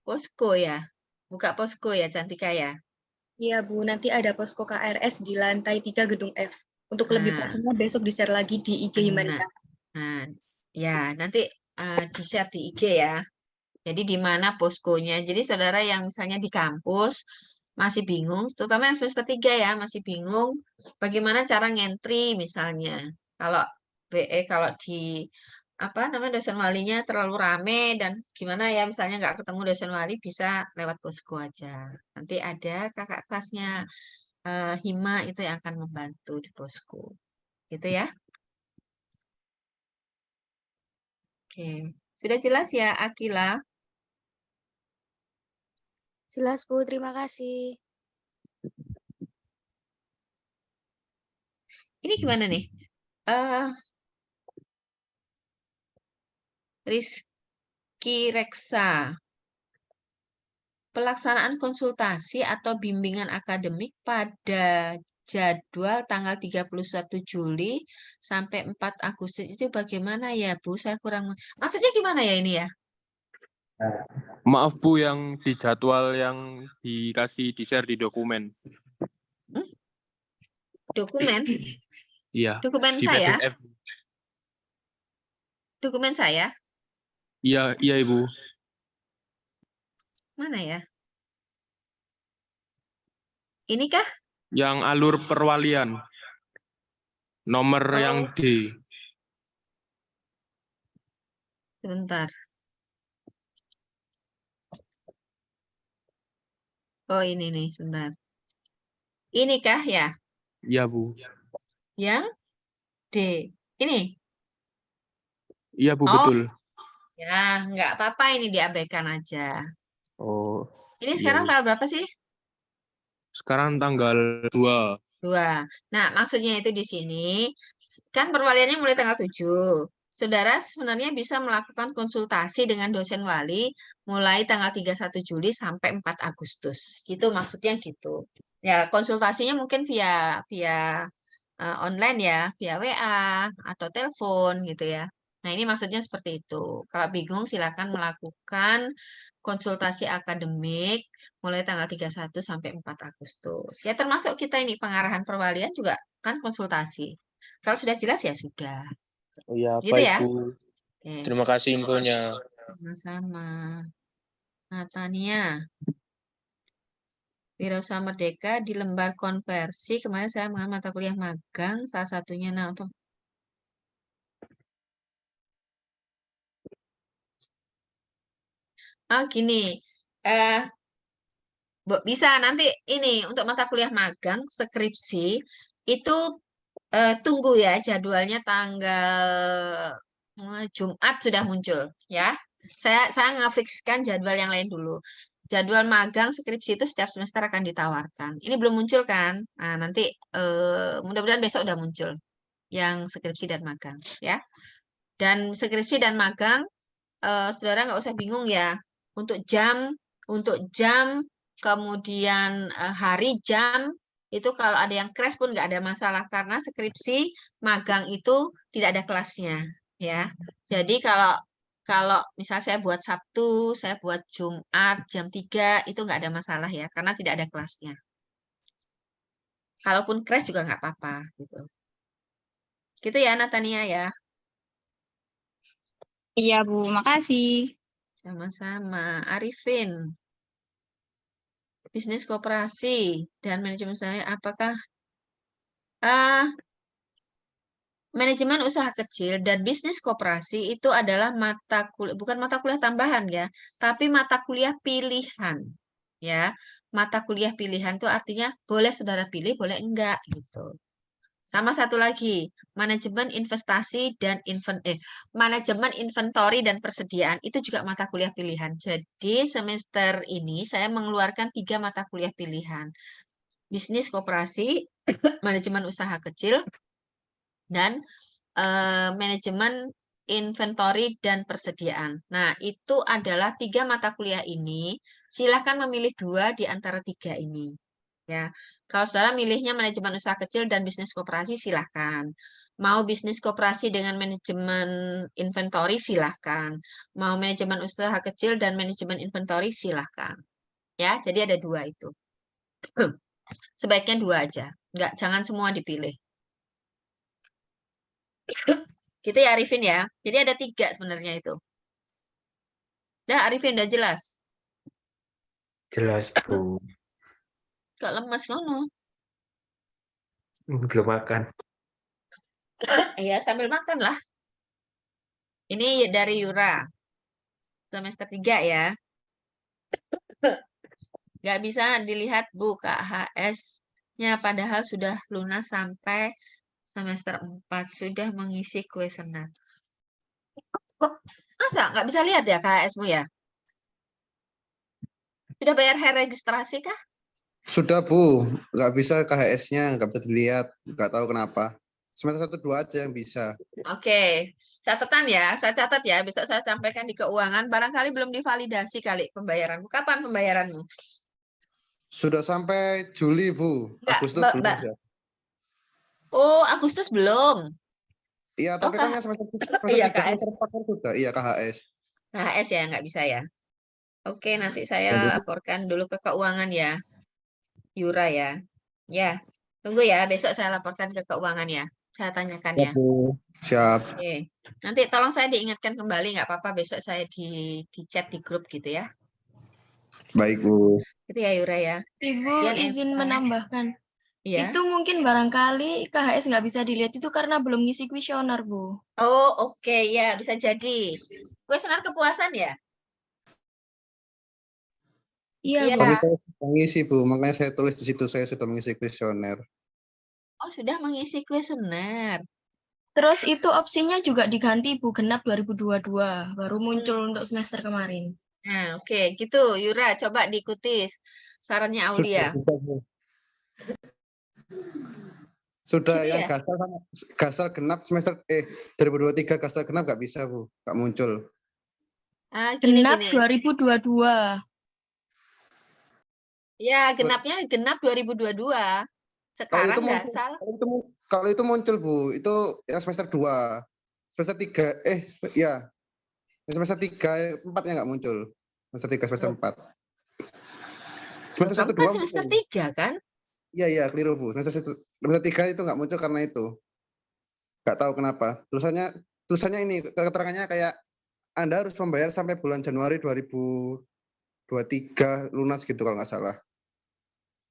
S1: posko ya. Buka posko ya Cantika ya.
S2: Iya Bu, nanti ada posko KRS di lantai 3 gedung F. Untuk lebih pastinya besok di-share lagi di IG Himanita.
S1: Nah, ya nanti di-share di IG ya. Jadi di mana poskonya. Jadi saudara yang misalnya di kampus masih bingung, terutama yang semester 3 ya, masih bingung bagaimana cara ngentri misalnya. Kalau kalau di apa namanya dosen walinya terlalu rame dan gimana ya misalnya nggak ketemu dosen wali bisa lewat posko aja. Nanti ada kakak kelasnya Hima itu yang akan membantu di posko. Gitu ya. Oke. Sudah jelas ya Akila?
S2: Jelas Bu, terima kasih.
S1: Ini gimana nih? Rizky Reksa. Pelaksanaan konsultasi atau bimbingan akademik pada jadwal tanggal 31 Juli sampai 4 Agustus itu bagaimana ya, Bu? Saya kurang... Maksudnya gimana ya ini ya?
S10: Maaf Bu, yang di jadwal yang dikasih di-share di dokumen.
S1: Dokumen?
S10: Iya.
S1: Dokumen
S10: di
S1: saya?
S10: PDF.
S1: Dokumen saya?
S10: Iya Ibu.
S1: Mana ya? Ini kah?
S10: Yang alur perwalian. Nomor yang D.
S1: Sebentar. Oh, ini nih, sebentar. Ini kah ya?
S10: Iya, Bu.
S1: Yang D. Ini?
S10: Iya, Bu,
S1: Oh,
S10: betul.
S1: ya, nggak apa-apa ini diabaikan aja.
S10: Oh,
S1: Ini
S10: iya,
S1: sekarang
S10: Bu.
S1: tanggal berapa sih?
S10: Sekarang tanggal 2.
S1: 2. Nah, maksudnya itu di sini, kan perwaliannya mulai tanggal 7. Saudara sebenarnya bisa melakukan konsultasi dengan dosen wali mulai tanggal 31 Juli sampai 4 Agustus. Gitu maksudnya gitu. Ya, konsultasinya mungkin via online ya, via WA atau telepon gitu ya. Nah, ini maksudnya seperti itu. Kalau bingung silakan melakukan konsultasi akademik mulai tanggal 31 sampai 4 Agustus. Ya termasuk kita ini pengarahan perwalian juga kan konsultasi. Kalau sudah jelas ya sudah.
S10: Oh iya,
S1: Gitu
S10: baik,
S1: ya.
S10: Bu.
S1: Oke,
S10: Terima kasih infonya.
S1: sama-sama. Natania. Wirausaha Merdeka di lembar konversi. Kemarin saya mengambil mata kuliah magang, salah satunya. Nah, untuk gini, bisa nanti ini untuk mata kuliah magang skripsi itu tunggu ya jadwalnya tanggal Jumat sudah muncul ya. Saya ngefikskan jadwal yang lain dulu. Jadwal magang skripsi itu setiap semester akan ditawarkan. Ini belum muncul kan? Nah, nanti mudah-mudahan besok udah muncul yang skripsi dan magang ya. Dan skripsi dan magang saudara nggak usah bingung ya. Untuk jam, kemudian hari jam itu kalau ada yang crash pun nggak ada masalah karena skripsi magang itu tidak ada kelasnya ya. Jadi kalau kalau misal saya buat Sabtu, saya buat Jumat jam 3 itu nggak ada masalah ya karena tidak ada kelasnya. Kalaupun crash juga nggak apa-apa gitu. Gitu ya Natania ya.
S8: Iya, Bu. Makasih.
S1: Sama-sama. Arifin. Bisnis koperasi dan manajemen usaha apakah manajemen usaha kecil dan bisnis koperasi itu adalah mata kuliah bukan mata kuliah tambahan ya, tapi mata kuliah pilihan ya. Mata kuliah pilihan itu artinya boleh saudara pilih, boleh enggak gitu. Sama satu lagi, manajemen investasi dan manajemen inventory dan persediaan itu juga mata kuliah pilihan. Jadi semester ini saya mengeluarkan 3 mata kuliah pilihan. Bisnis koperasi, manajemen usaha kecil, dan manajemen inventory dan persediaan. Nah, itu adalah 3 mata kuliah ini. Silakan memilih 2 di antara 3 ini. Ya, kalau saudara milihnya manajemen usaha kecil dan bisnis koperasi silahkan. Mau bisnis koperasi dengan manajemen inventory silahkan. Mau manajemen usaha kecil dan manajemen inventory silahkan. Ya, jadi ada 2 itu. Sebaiknya 2 aja. Enggak, jangan semua dipilih. Gitu ya Arifin ya. Jadi ada 3 sebenarnya itu. Dah Arifin udah jelas.
S3: Jelas, Bu.
S1: Kok lemas ngono?
S3: Belum makan.
S1: Ya sambil makan lah. Ini dari Yura. Semester 3 ya. Nggak bisa dilihat Bu KHS-nya padahal sudah lunas sampai semester 4 sudah mengisi kuesioner. Masa nggak bisa lihat ya KHS-mu ya? Sudah bayar registrasi kah?
S11: Sudah, Bu. Nggak bisa KHS-nya, nggak bisa dilihat. Nggak tahu kenapa. Semester 1, 2 aja yang bisa.
S1: Oke, catatan ya. Saya catat ya. Besok saya sampaikan di keuangan. Barangkali belum divalidasi kali pembayaranmu. Kapan pembayaranmu?
S11: Sudah sampai Juli, Bu.
S1: Enggak,
S11: Agustus belum ada.
S1: Oh, Agustus belum.
S11: Iya, tapi kan yang semester 3
S1: Iya,
S11: semester 4 sudah. Iya, KHS.
S1: KHS ya, nggak bisa ya. Oke, nanti saya laporkan dulu ke keuangan ya. Yura ya. Ya, tunggu ya. Besok saya laporkan ke keuangan ya. Saya tanyakan ya.
S11: Siap.
S1: Oke. Nanti tolong saya diingatkan kembali, nggak apa-apa. Besok saya di chat di grup gitu ya.
S11: Baik, Bu.
S1: Gitu ya, Yura ya.
S2: Ibu izin menambahkan.
S1: Iya.
S2: Itu mungkin barangkali KHS nggak bisa dilihat itu karena belum ngisi kuesioner, Bu.
S1: Oh, oke. Ya, bisa jadi. Kuesioner kepuasan ya?
S2: Iya,
S1: Iya.
S2: Bu.
S11: Mengisi, Bu. Makanya saya tulis di situ saya sudah mengisi kuesioner.
S1: Oh, sudah mengisi kuesioner.
S2: Terus itu opsinya juga diganti Bu, genap 2022, baru muncul untuk semester kemarin.
S1: Nah, oke, gitu. Yura, coba diikuti sarannya Aulia.
S11: Sudah, Bu. Sudah
S1: Gitu
S11: yang
S1: ya?
S11: gasal genap semester 2023 gasal genap nggak bisa, Bu. Nggak muncul.
S1: Gini,
S2: Genap
S1: gini.
S2: 2022.
S1: Ya, genapnya genap 2022. Sekarang gasal.
S11: Kalau itu muncul, Bu. Itu yang semester 2. Semester 3, ya. Yang semester 3, 4 yang nggak muncul. Semester 3, semester 4. Semester 1, 2
S1: semester 3 kan?
S11: Iya, keliru, Bu. Semester 3 itu nggak muncul karena itu. Nggak tahu kenapa. Tulisannya ini, keterangannya kayak Anda harus membayar sampai bulan Januari 2023 lunas gitu kalau nggak salah.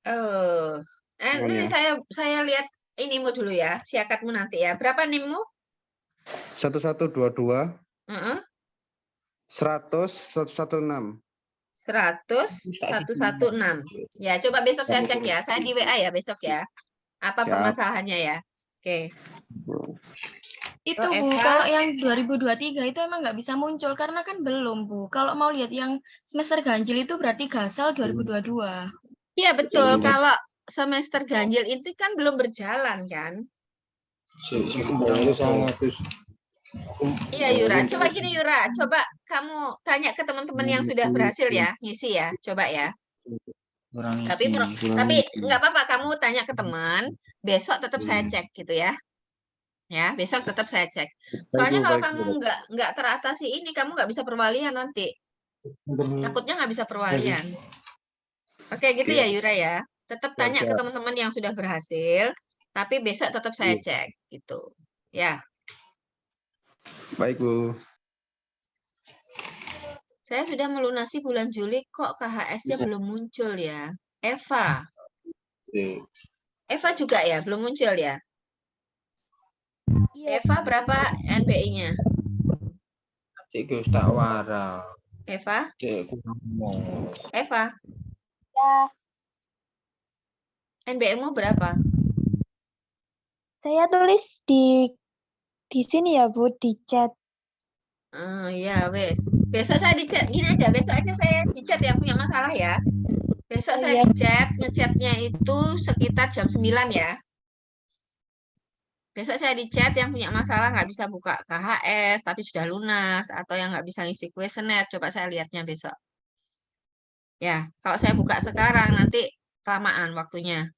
S1: Oh, ini saya lihat inimu dulu ya, siakatmu nanti ya. Berapa nimmu?
S11: 1122
S1: 100
S11: 100 116.
S1: 100 116. Ya, coba besok saya cek ya. Saya di WA ya besok ya. Apa permasalahannya ya? Oke.
S2: Itu Bu, kalau yang 2023 itu emang nggak bisa muncul karena kan belum Bu. Kalau mau lihat yang semester ganjil itu berarti gasal 2022.
S1: Iya betul. Kalau semester ganjil itu kan belum berjalan kan? Iya Yura, coba gini Yura, coba kamu tanya ke teman-teman yang sudah berhasil ya, ngisi ya, coba ya. Tapi nggak apa-apa, kamu tanya ke teman, besok tetap saya cek gitu ya. Ya, besok tetap saya cek. Soalnya kalau kamu nggak teratasi ini, kamu nggak bisa perwalian nanti. Takutnya nggak bisa perwalian. Oke, gitu ya Yura ya. Tetap tanya ke teman-teman yang sudah berhasil, tapi besok tetap saya cek gitu. Ya.
S11: Baik, Bu.
S1: Saya sudah melunasi bulan Juli, kok KHS-nya belum muncul ya? Eva. Eva juga ya, belum muncul ya? Eva berapa NBI-nya? Eva? Eva?
S12: Ya,
S1: NBI-mu berapa?
S12: saya tulis di sini ya Bu, di chat.
S1: Ya, wes. Besok saya di chat, gini aja, besok aja saya di chat yang punya masalah ya. Besok saya di chat, ngechatnya itu sekitar jam 9 ya. Besok saya di chat yang punya masalah nggak bisa buka KHS, tapi sudah lunas, atau yang nggak bisa ngisi kuesioner, coba saya lihatnya besok. Ya, kalau saya buka sekarang, nanti kelamaan waktunya.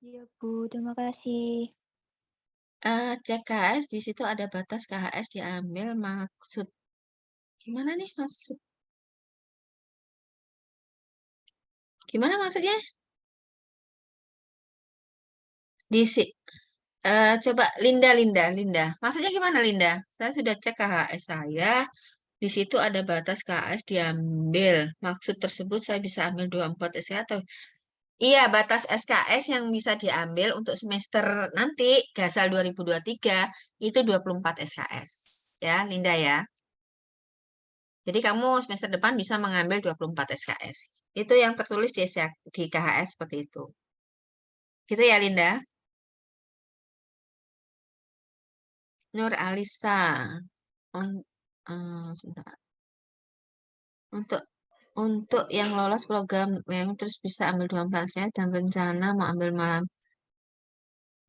S12: Iya Bu, terima kasih.
S1: Cek KHS, di situ ada batas KHS diambil, maksud. Gimana nih maksud? Gimana maksudnya? Coba Linda. Maksudnya gimana Linda? Saya sudah cek KHS saya. Di situ ada batas KHS diambil. Maksud tersebut saya bisa ambil 24 SKS atau iya, batas SKS yang bisa diambil untuk semester nanti Gasal 2023 itu 24 SKS. Ya, Linda ya. Jadi kamu semester depan bisa mengambil 24 SKS. Itu yang tertulis di KHS seperti itu. Gitu ya, Linda. Nur Alisa. Sebentar. Untuk yang lolos program yang terus bisa ambil 24 SKS dan rencana mau ambil malam.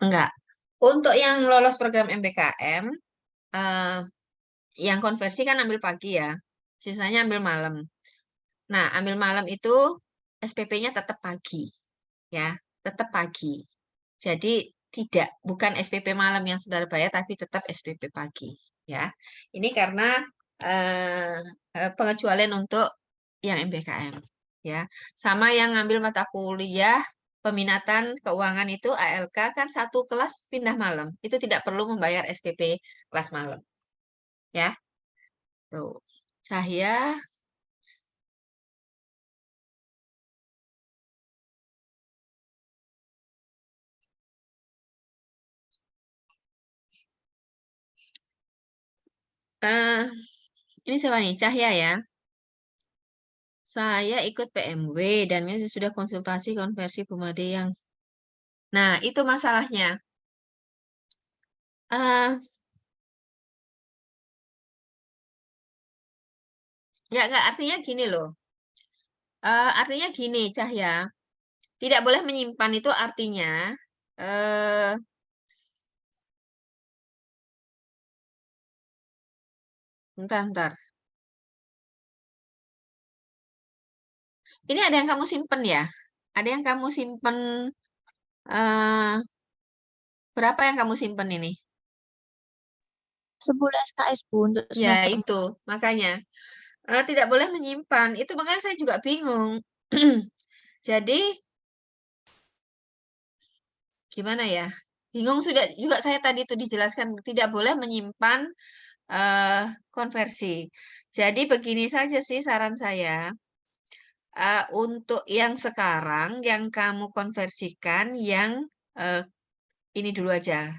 S1: Enggak. Untuk yang lolos program MBKM, yang konversi kan ambil pagi ya. Sisanya ambil malam. Nah, ambil malam itu SPP-nya tetap pagi. Ya, tetap pagi. Jadi bukan SPP malam yang sudah bayar, tapi tetap SPP pagi. Ya, ini karena pengecualian untuk yang MBKM. Ya, sama yang ngambil mata kuliah peminatan keuangan itu ALK kan satu kelas pindah malam. Itu tidak perlu membayar SPP kelas malam. Ya, tuh. Cahya. Ini siapa nih? Cahya ya. Saya ikut PMW dan ini sudah konsultasi konversi Bu Made yang. Nah, itu masalahnya. Nggak, artinya gini loh. Artinya gini, Cahya. Tidak boleh menyimpan itu artinya bentar. Ini ada yang kamu simpen ya? Ada yang kamu simpen berapa yang kamu simpen ini?
S12: 10 SKS Bu untuk
S1: Ya,
S12: semester
S1: itu. Makanya tidak boleh menyimpan. Itu makanya saya juga bingung. Jadi gimana ya? Bingung sudah juga saya tadi itu dijelaskan tidak boleh menyimpan konversi. Jadi begini saja sih saran saya. Untuk yang sekarang yang kamu konversikan yang ini dulu aja.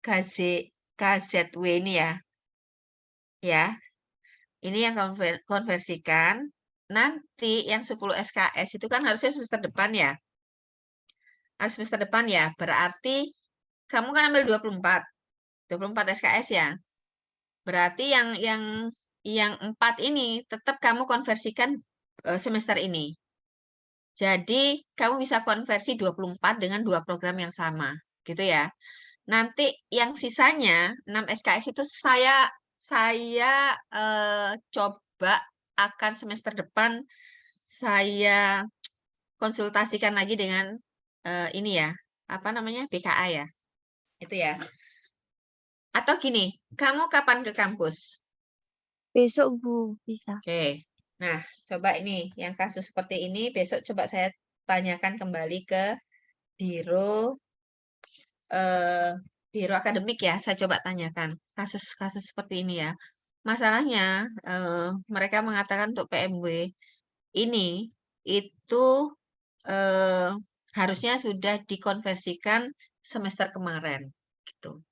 S1: KZW ini ya. Ya. Ini yang konversikan. Nanti yang 10 SKS itu kan harusnya semester depan ya. Harus semester depan ya. Berarti kamu kan ambil 24 SKS ya. Berarti yang 4 ini tetap kamu konversikan semester ini. Jadi kamu bisa konversi 24 dengan 2 program yang sama, gitu ya. Nanti yang sisanya 6 SKS itu saya coba akan semester depan saya konsultasikan lagi dengan ini ya, apa namanya, BKA ya, itu ya. Atau gini, kamu kapan ke kampus?
S12: besok Bu, bisa.
S1: Oke, nah coba ini yang kasus seperti ini besok coba saya tanyakan kembali ke biro biro akademik ya, saya coba tanyakan kasus-kasus seperti ini ya. Masalahnya mereka mengatakan untuk PMW ini itu harusnya sudah dikonversikan semester kemarin gitu.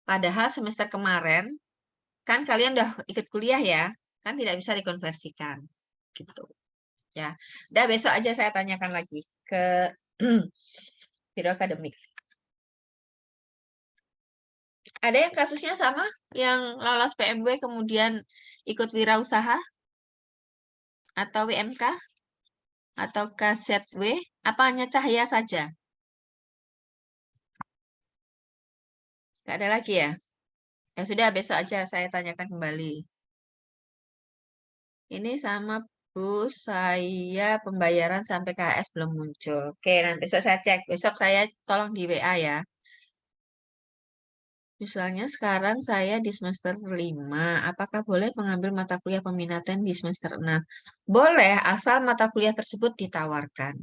S1: Padahal semester kemarin kan kalian udah ikut kuliah ya, kan tidak bisa dikonversikan gitu. Ya. Udah besok aja saya tanyakan lagi ke biro akademik. Ada yang kasusnya sama, yang lolos PMW kemudian ikut wirausaha atau WMK atau KZW, apa hanya Cahya saja? Nggak ada lagi ya? Ya sudah, besok aja saya tanyakan kembali. Ini sama Bu, saya pembayaran sampai KS belum muncul. Oke, nanti besok saya cek. Besok saya tolong di WA ya. Misalnya sekarang saya di semester 5, apakah boleh mengambil mata kuliah peminatan di semester 6? Boleh, asal mata kuliah tersebut ditawarkan.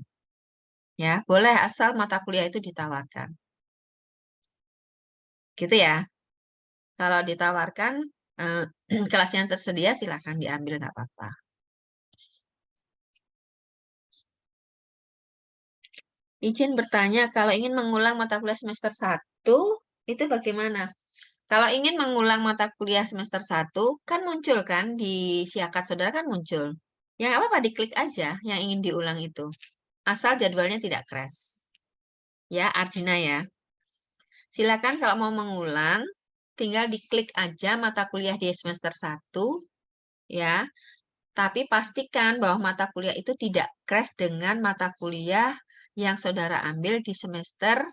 S1: Ya, boleh asal mata kuliah itu ditawarkan. Gitu ya. Kalau ditawarkan, kelas yang tersedia silakan diambil, nggak apa-apa. Izin bertanya, kalau ingin mengulang mata kuliah semester 1, itu bagaimana? Kalau ingin mengulang mata kuliah semester 1, kan muncul kan di Siakat Saudara kan muncul. Yang apa-apa diklik aja yang ingin diulang itu. Asal jadwalnya tidak crash. Ya, Ardina ya. Silakan kalau mau mengulang, tinggal diklik aja mata kuliah di semester 1, ya. Tapi pastikan bahwa mata kuliah itu tidak crash dengan mata kuliah yang saudara ambil di semester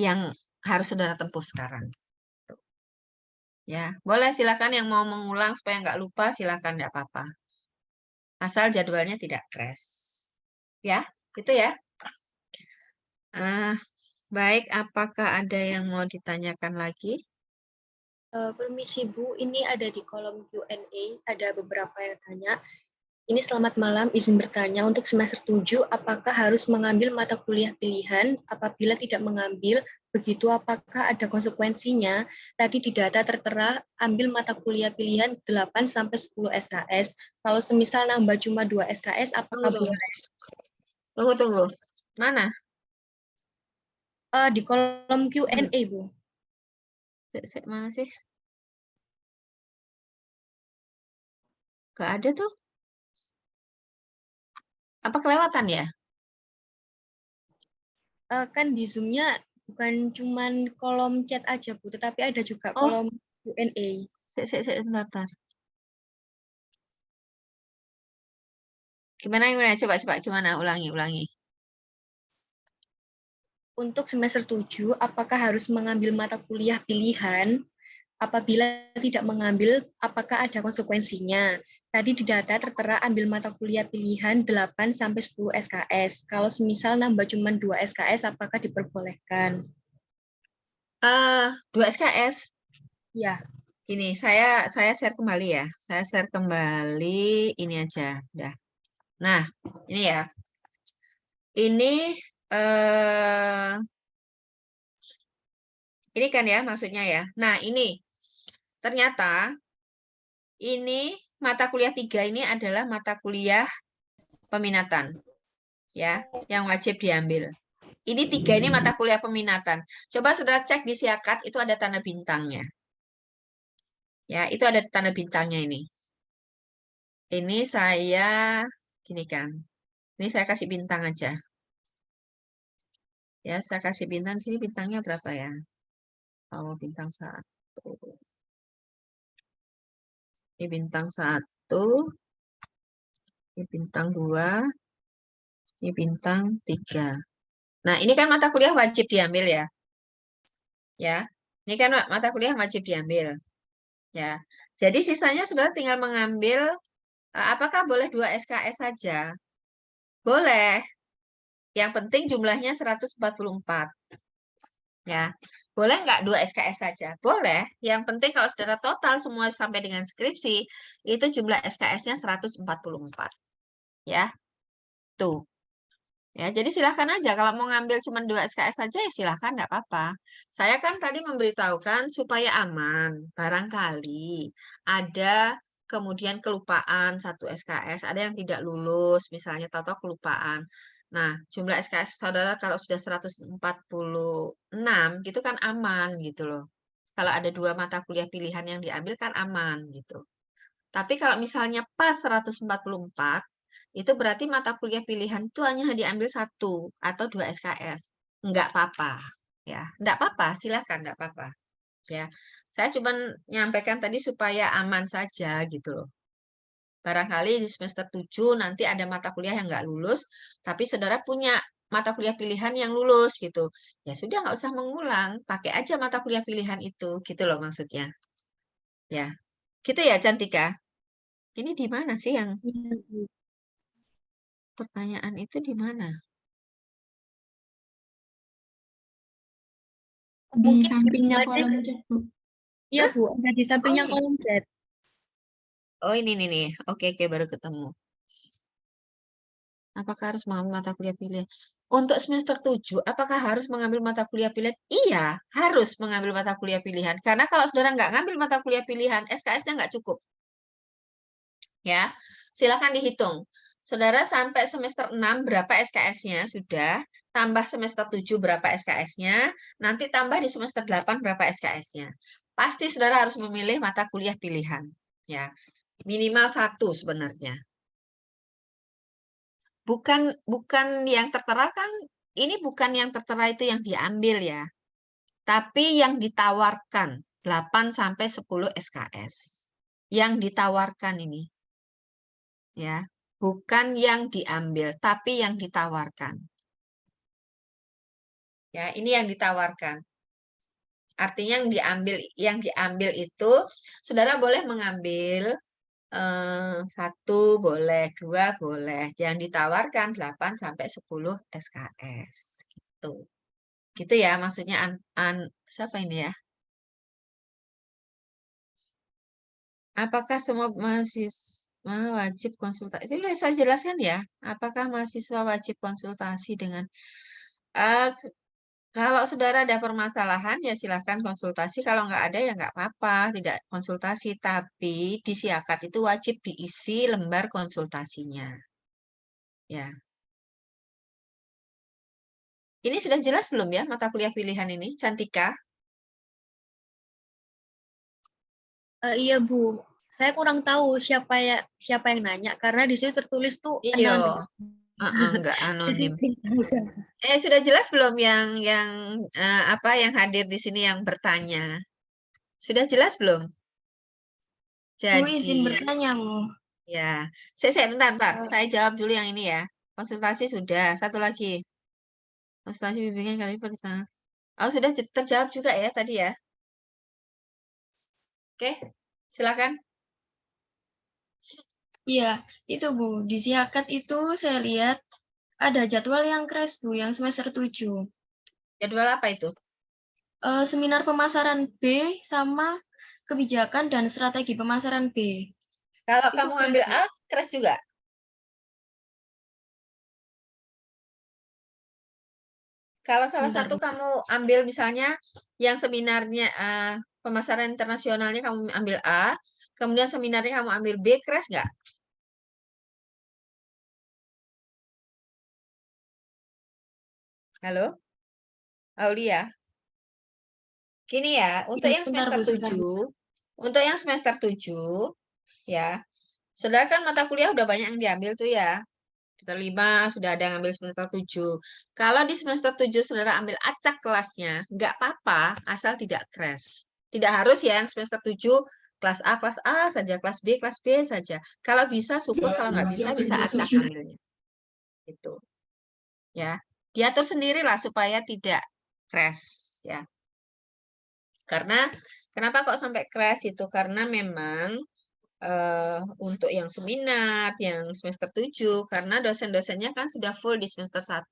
S1: yang harus saudara tempuh sekarang. Ya, boleh silakan yang mau mengulang supaya nggak lupa, silakan, nggak apa-apa. Asal jadwalnya tidak crash. Ya, gitu ya. Baik, apakah ada yang mau ditanyakan lagi?
S13: Permisi Bu, ini ada di kolom Q&A, ada beberapa yang tanya. Ini selamat malam, izin bertanya untuk semester 7, apakah harus mengambil mata kuliah pilihan? Apabila tidak mengambil, begitu apakah ada konsekuensinya? Tadi di data tertera ambil mata kuliah pilihan 8-10 SKS. Kalau semisal nambah cuma 2 SKS, apakah boleh?
S1: Tunggu. Mana?
S13: Di kolom Q&A, Bu.
S1: Mana sih? Gak ada tuh. Apa kelewatan ya?
S13: Kan di Zoom-nya bukan cuman kolom chat aja, Bu, tetapi ada juga
S1: Oh.
S13: kolom Q&A.
S1: Sebentar. Gimana? Coba gimana? Ulangi.
S13: Untuk semester 7, apakah harus mengambil mata kuliah pilihan? Apabila tidak mengambil, apakah ada konsekuensinya? Tadi di data tertera ambil mata kuliah pilihan 8 sampai 10 SKS. Kalau semisal nambah cuma 2 SKS, apakah diperbolehkan?
S1: 2 SKS.
S13: Ya.
S1: Ini saya share kembali ya. Saya share kembali ini aja, udah. Nah, ini ya. Ini kan ya maksudnya ya. Nah, ini ternyata ini mata kuliah 3 ini adalah mata kuliah peminatan. Ya, yang wajib diambil. Ini 3 ini mata kuliah peminatan. Coba saudara cek di siakat itu ada tanda bintangnya. Ya, itu ada tanda bintangnya ini. Ini saya gini kan. Ini saya kasih bintang aja. Ya, saya kasih bintang di sini, bintangnya berapa ya? Oh, bintang 1. Ini bintang 1. Ini bintang 2. Ini bintang 3. Nah, ini kan mata kuliah wajib diambil ya. Ya. Ini kan mata kuliah wajib diambil. Ya. Jadi sisanya saudara tinggal mengambil apakah boleh 2 SKS saja? Boleh. Yang penting jumlahnya 144. Ya. Boleh nggak 2 SKS saja? Boleh. Yang penting kalau saudara total semua sampai dengan skripsi, itu jumlah SKS-nya 144. Ya. Tuh. Ya, jadi silahkan aja. Kalau mau ngambil cuma 2 SKS saja, ya silahkan, nggak apa-apa. Saya kan tadi memberitahukan supaya aman. Barangkali ada kemudian kelupaan 1 SKS, ada yang tidak lulus, misalnya tahu-tahu kelupaan. Nah, jumlah SKS saudara kalau sudah 146, gitu kan aman gitu loh. Kalau ada 2 mata kuliah pilihan yang diambil kan aman gitu. Tapi kalau misalnya pas 144, itu berarti mata kuliah pilihan itu hanya diambil 1 atau 2 SKS. Enggak apa-apa. Ya, enggak apa-apa, silakan, enggak apa-apa. Ya. Saya cuma menyampaikan tadi supaya aman saja gitu loh. Barangkali di semester 7 nanti ada mata kuliah yang enggak lulus, tapi saudara punya mata kuliah pilihan yang lulus gitu. Ya sudah, enggak usah mengulang, pakai aja mata kuliah pilihan itu, gitu loh maksudnya. Ya. Gitu ya, Cantika? Ini di mana sih yang pertanyaan itu di mana?
S12: Di sampingnya kolom chat, Bu.
S13: Iya, Bu, ada di sampingnya
S1: ini.
S13: kolom chat.
S1: Oh, ini nih. Oke, baru ketemu. Apakah harus mengambil mata kuliah pilihan? Untuk semester 7, apakah harus mengambil mata kuliah pilihan? Iya, harus mengambil mata kuliah pilihan. Karena kalau saudara nggak ngambil mata kuliah pilihan, SKS-nya nggak cukup. Ya, silakan dihitung. Saudara sampai semester 6 berapa SKS-nya sudah, tambah semester 7 berapa SKS-nya, nanti tambah di semester 8 berapa SKS-nya. Pasti saudara harus memilih mata kuliah pilihan. Ya, minimal 1 sebenarnya. Bukan yang tertera kan, ini bukan yang tertera itu yang diambil ya. Tapi yang ditawarkan 8 sampai 10 SKS. Yang ditawarkan ini. Ya, bukan yang diambil, tapi yang ditawarkan. Ya, ini yang ditawarkan. Artinya yang diambil itu saudara boleh mengambil 1 boleh, 2 boleh. Yang ditawarkan 8 sampai 10 SKS gitu. Gitu ya maksudnya siapa ini ya? Apakah semua mahasiswa wajib konsultasi? Itu boleh saya jelaskan ya. Apakah mahasiswa wajib konsultasi dengan kalau saudara ada permasalahan ya silahkan konsultasi. Kalau nggak ada ya nggak apa-apa, tidak konsultasi. Tapi di siakat itu wajib diisi lembar konsultasinya. Ya. Ini sudah jelas belum ya mata kuliah pilihan ini, Cantika?
S13: Iya, Bu. Saya kurang tahu siapa yang nanya karena di situ tertulis tuh
S1: Iya.
S13: anonim.
S1: Enggak anonim. Sudah jelas belum yang apa yang hadir di sini yang bertanya? Sudah jelas belum?
S2: Bu, izin
S1: Jadi,
S2: bertanya, Bu.
S1: ya, saya bentar. Saya jawab dulu yang ini ya. Konsultasi sudah. Satu lagi. Konsultasi bimbingan kali pertama. Oh, sudah terjawab juga ya tadi ya. Oke, silakan.
S2: Iya, itu Bu. Di Siakat itu saya lihat ada jadwal yang crash, Bu, yang semester 7.
S1: Jadwal apa itu?
S2: Seminar pemasaran B sama kebijakan dan strategi pemasaran B.
S1: Kalau
S2: Itu
S1: kamu
S2: crash,
S1: ambil
S2: Bu.
S1: A, crash juga? Kalau salah
S2: Bentar,
S1: satu
S2: Bu.
S1: kamu ambil misalnya yang seminarnya pemasaran internasionalnya kamu ambil A, kemudian seminarnya kamu ambil B, crash nggak? Halo? Aulia? Gini ya, untuk yang
S2: Bentar,
S1: semester
S2: Bu, sebentar, Bu.
S1: 7, untuk yang semester 7, ya, saudara kan mata kuliah udah banyak yang diambil tuh ya. Semester 5 sudah ada yang ambil semester 7. Kalau di semester 7 saudara ambil acak kelasnya, nggak apa-apa, asal tidak crash. Tidak harus ya yang semester 7 kelas A saja, kelas B saja. Kalau bisa syukur, kalau nggak bisa acak ambilnya. Itu. Ya. Diatur sendirilah supaya tidak crash ya. Karena kenapa kok sampai crash itu? Karena memang untuk yang seminar, yang semester 7, karena dosen-dosennya kan sudah full di semester 1,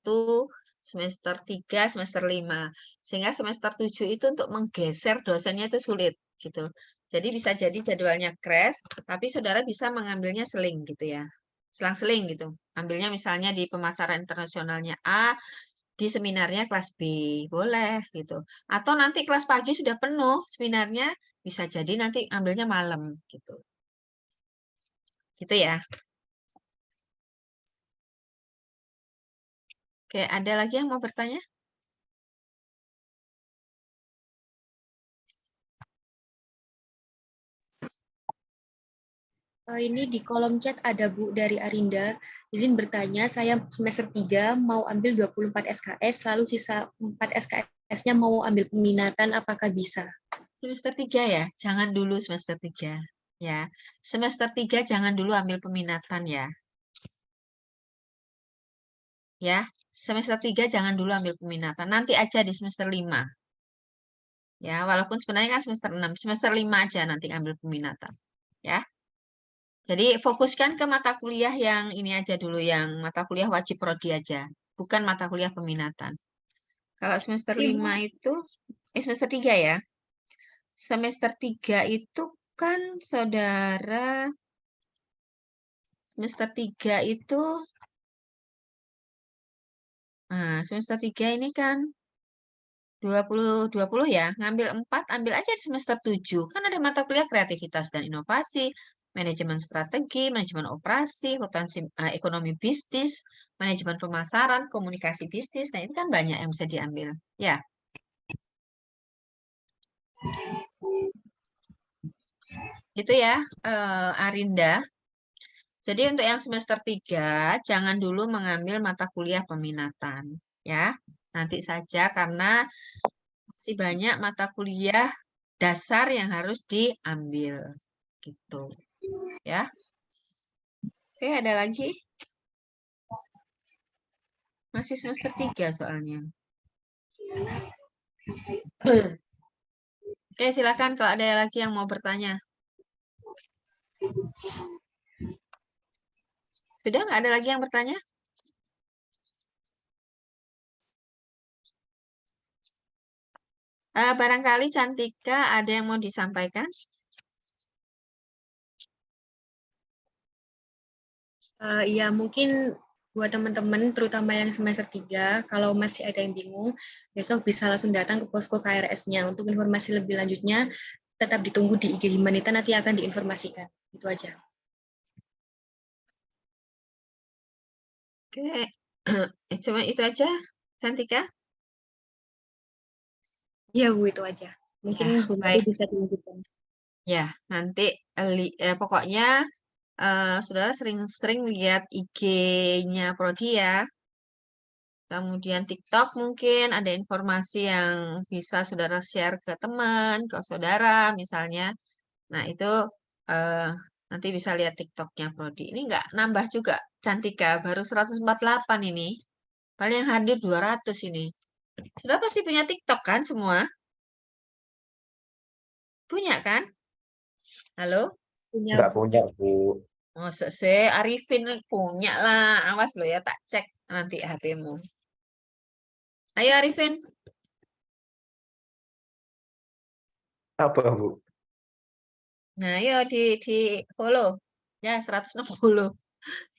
S1: semester 3, semester 5. Sehingga semester 7 itu untuk menggeser dosennya itu sulit gitu. Jadi bisa jadi jadwalnya crash, tapi saudara bisa mengambilnya seling gitu ya. Selang-seling gitu. Ambilnya misalnya di pemasaran internasionalnya A, di seminarnya kelas B, boleh gitu. Atau nanti kelas pagi sudah penuh seminarnya, bisa jadi nanti ambilnya malam gitu. Gitu ya. Oke, ada lagi yang mau bertanya?
S13: Ini di kolom chat ada Bu dari Arinda. Izin bertanya, saya semester 3 mau ambil 24 SKS, lalu sisa 4 SKS-nya mau ambil peminatan, apakah bisa?
S1: Semester 3 ya, jangan dulu semester 3. Ya, semester 3 jangan dulu ambil peminatan ya. Ya, semester 3 jangan dulu ambil peminatan. Nanti aja di semester 5. Ya, walaupun sebenarnya kan semester 6. Semester 5 aja nanti ambil peminatan. Ya. Jadi fokuskan ke mata kuliah yang ini aja dulu, yang mata kuliah wajib prodi aja. Bukan mata kuliah peminatan. Kalau semester 5 itu, semester 3 ya. Semester 3 itu kan saudara, semester 3 itu, nah semester 3 ini kan 20 ya, ngambil 4, ambil aja di semester 7. Kan ada mata kuliah kreativitas dan inovasi, manajemen strategi, manajemen operasi, akuntansi ekonomi bisnis, manajemen pemasaran, komunikasi bisnis. Nah, itu kan banyak yang bisa diambil. Ya. Gitu ya, Arinda. Jadi untuk yang semester 3, jangan dulu mengambil mata kuliah peminatan. Ya, nanti saja karena masih banyak mata kuliah dasar yang harus diambil. Gitu. Ya. Oke, ada lagi? Masih semester 3 soalnya. Oke, silakan kalau ada lagi yang mau bertanya. Sudah nggak ada lagi yang bertanya? Barangkali Cantika ada yang mau disampaikan?
S13: Ya, mungkin buat teman-teman, terutama yang semester 3, kalau masih ada yang bingung, besok bisa langsung datang ke posko KRS-nya. Untuk informasi lebih lanjutnya, tetap ditunggu di IG Himanita, nanti akan diinformasikan. Itu aja.
S1: Oke, cuma itu aja, Cantika?
S13: Iya, Bu, itu aja. Mungkin
S1: Ya,
S13: Bu
S1: baik.
S13: bisa dilanjutkan.
S1: Ya, nanti pokoknya saudara sering-sering lihat IG-nya Prodi ya. Kemudian TikTok mungkin ada informasi yang bisa saudara share ke teman, ke saudara misalnya. Nah itu nanti bisa lihat TikToknya Prodi. Ini nggak nambah juga, Cantika, baru 148 ini. Paling yang hadir 200 ini. Sudah pasti punya TikTok kan semua? Punya kan? Halo?
S3: Nggak punya, Bu.
S1: Masa sih, Arifin punya lah. Awas lo ya, tak cek nanti HP-mu. Ayo Arifin.
S3: Apa, Bu?
S1: Nah, ayo di follow. Ya, 160.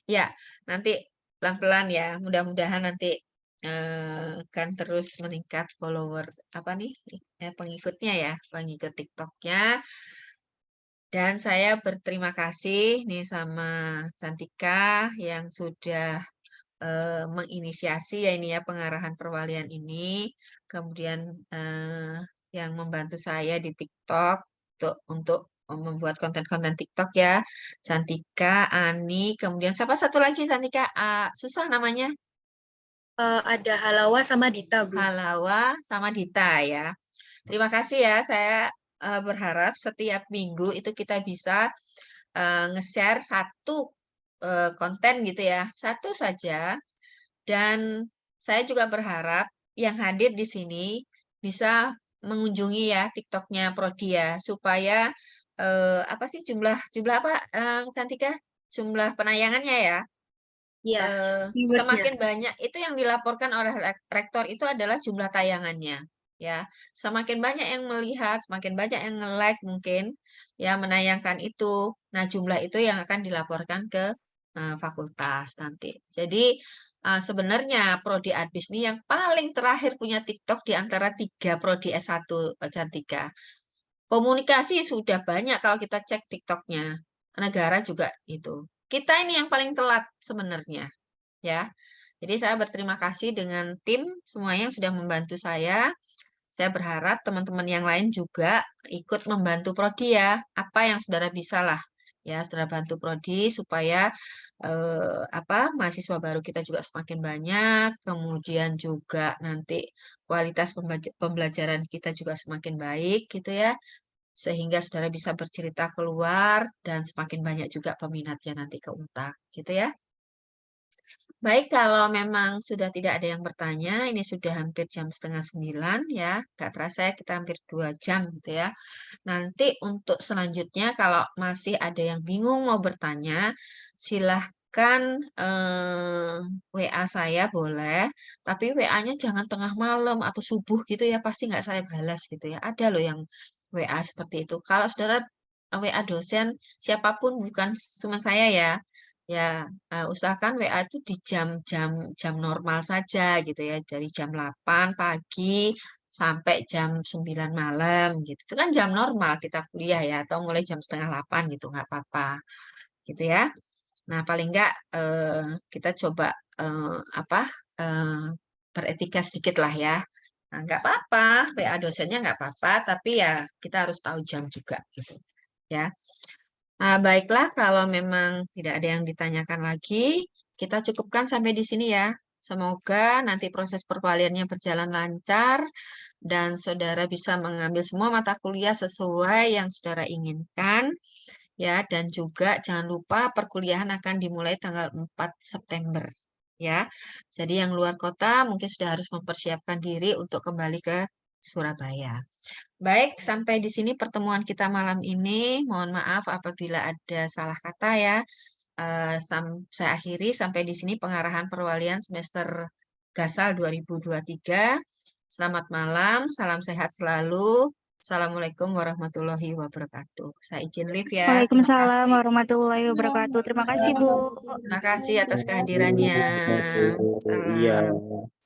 S1: Ya, nanti pelan-pelan ya. Mudah-mudahan nanti akan terus meningkat follower apa nih? Pengikutnya ya, pengikut TikToknya. Dan saya berterima kasih nih sama Cantika yang sudah menginisiasi ya ini ya pengarahan perwalian ini, kemudian yang membantu saya di TikTok untuk membuat konten-konten TikTok ya, Cantika, Ani, kemudian siapa satu lagi Cantika? Susah namanya?
S13: Ada Halawa sama Dita, Bu.
S1: Halawa sama Dita ya. Terima kasih ya, saya berharap setiap minggu itu kita bisa nge-share satu konten gitu ya, satu saja. Dan saya juga berharap yang hadir di sini bisa mengunjungi ya TikToknya Prodi ya, supaya apa sih jumlah apa Cantika? Jumlah penayangannya ya.
S13: Iya,
S1: Semakin banyak itu yang dilaporkan oleh rektor itu adalah jumlah tayangannya ya. Semakin banyak yang melihat, semakin banyak yang nge-like mungkin ya menayangkan itu. Nah, jumlah itu yang akan dilaporkan ke fakultas nanti. Jadi sebenarnya Prodi Adbis ini yang paling terakhir punya TikTok di antara 3 Prodi S1 Cantika. Komunikasi sudah banyak kalau kita cek TikToknya. Negara juga itu. Kita ini yang paling telat sebenarnya ya. Jadi saya berterima kasih dengan tim semuanya yang sudah membantu saya. Saya berharap teman-teman yang lain juga ikut membantu Prodi ya. Apa yang saudara bisa lah ya, saudara bantu Prodi supaya mahasiswa baru kita juga semakin banyak, kemudian juga nanti kualitas pembelajaran kita juga semakin baik gitu ya. Sehingga saudara bisa bercerita keluar dan semakin banyak juga peminatnya nanti ke UNTAK gitu ya. Baik, kalau memang sudah tidak ada yang bertanya, ini sudah hampir jam 8:30 ya, nggak terasa ya kita hampir 2 jam gitu ya. Nanti untuk selanjutnya kalau masih ada yang bingung mau bertanya, silahkan WA saya boleh, tapi WA-nya jangan tengah malam atau subuh gitu ya, pasti nggak saya balas gitu ya. Ada loh yang WA seperti itu. Kalau saudara WA dosen, siapapun bukan cuma saya ya, ya, usahakan WA itu di jam normal saja gitu ya, dari jam 8 pagi sampai jam 9 malam gitu. Itu kan jam normal kita kuliah ya, atau mulai jam 7:30 gitu, nggak apa-apa gitu ya. Nah, paling nggak kita coba beretika sedikit lah ya. Nah, nggak apa-apa, WA dosennya nggak apa-apa, tapi ya kita harus tahu jam juga gitu ya. Baiklah, kalau memang tidak ada yang ditanyakan lagi, kita cukupkan sampai di sini ya. Semoga nanti proses perwaliannya berjalan lancar dan saudara bisa mengambil semua mata kuliah sesuai yang saudara inginkan. Ya, dan juga jangan lupa perkuliahan akan dimulai tanggal 4 September. Ya, jadi yang luar kota mungkin sudah harus mempersiapkan diri untuk kembali ke Surabaya. Baik, sampai di sini pertemuan kita malam ini. Mohon maaf apabila ada salah kata ya. Saya akhiri sampai di sini pengarahan perwalian semester Gasal 2023. Selamat malam, salam sehat selalu. Assalamualaikum warahmatullahi wabarakatuh. Saya izin live ya.
S12: Waalaikumsalam warahmatullahi wabarakatuh. Terima kasih, Bu.
S1: Terima kasih atas kehadirannya.
S3: Iya.
S1: Salam.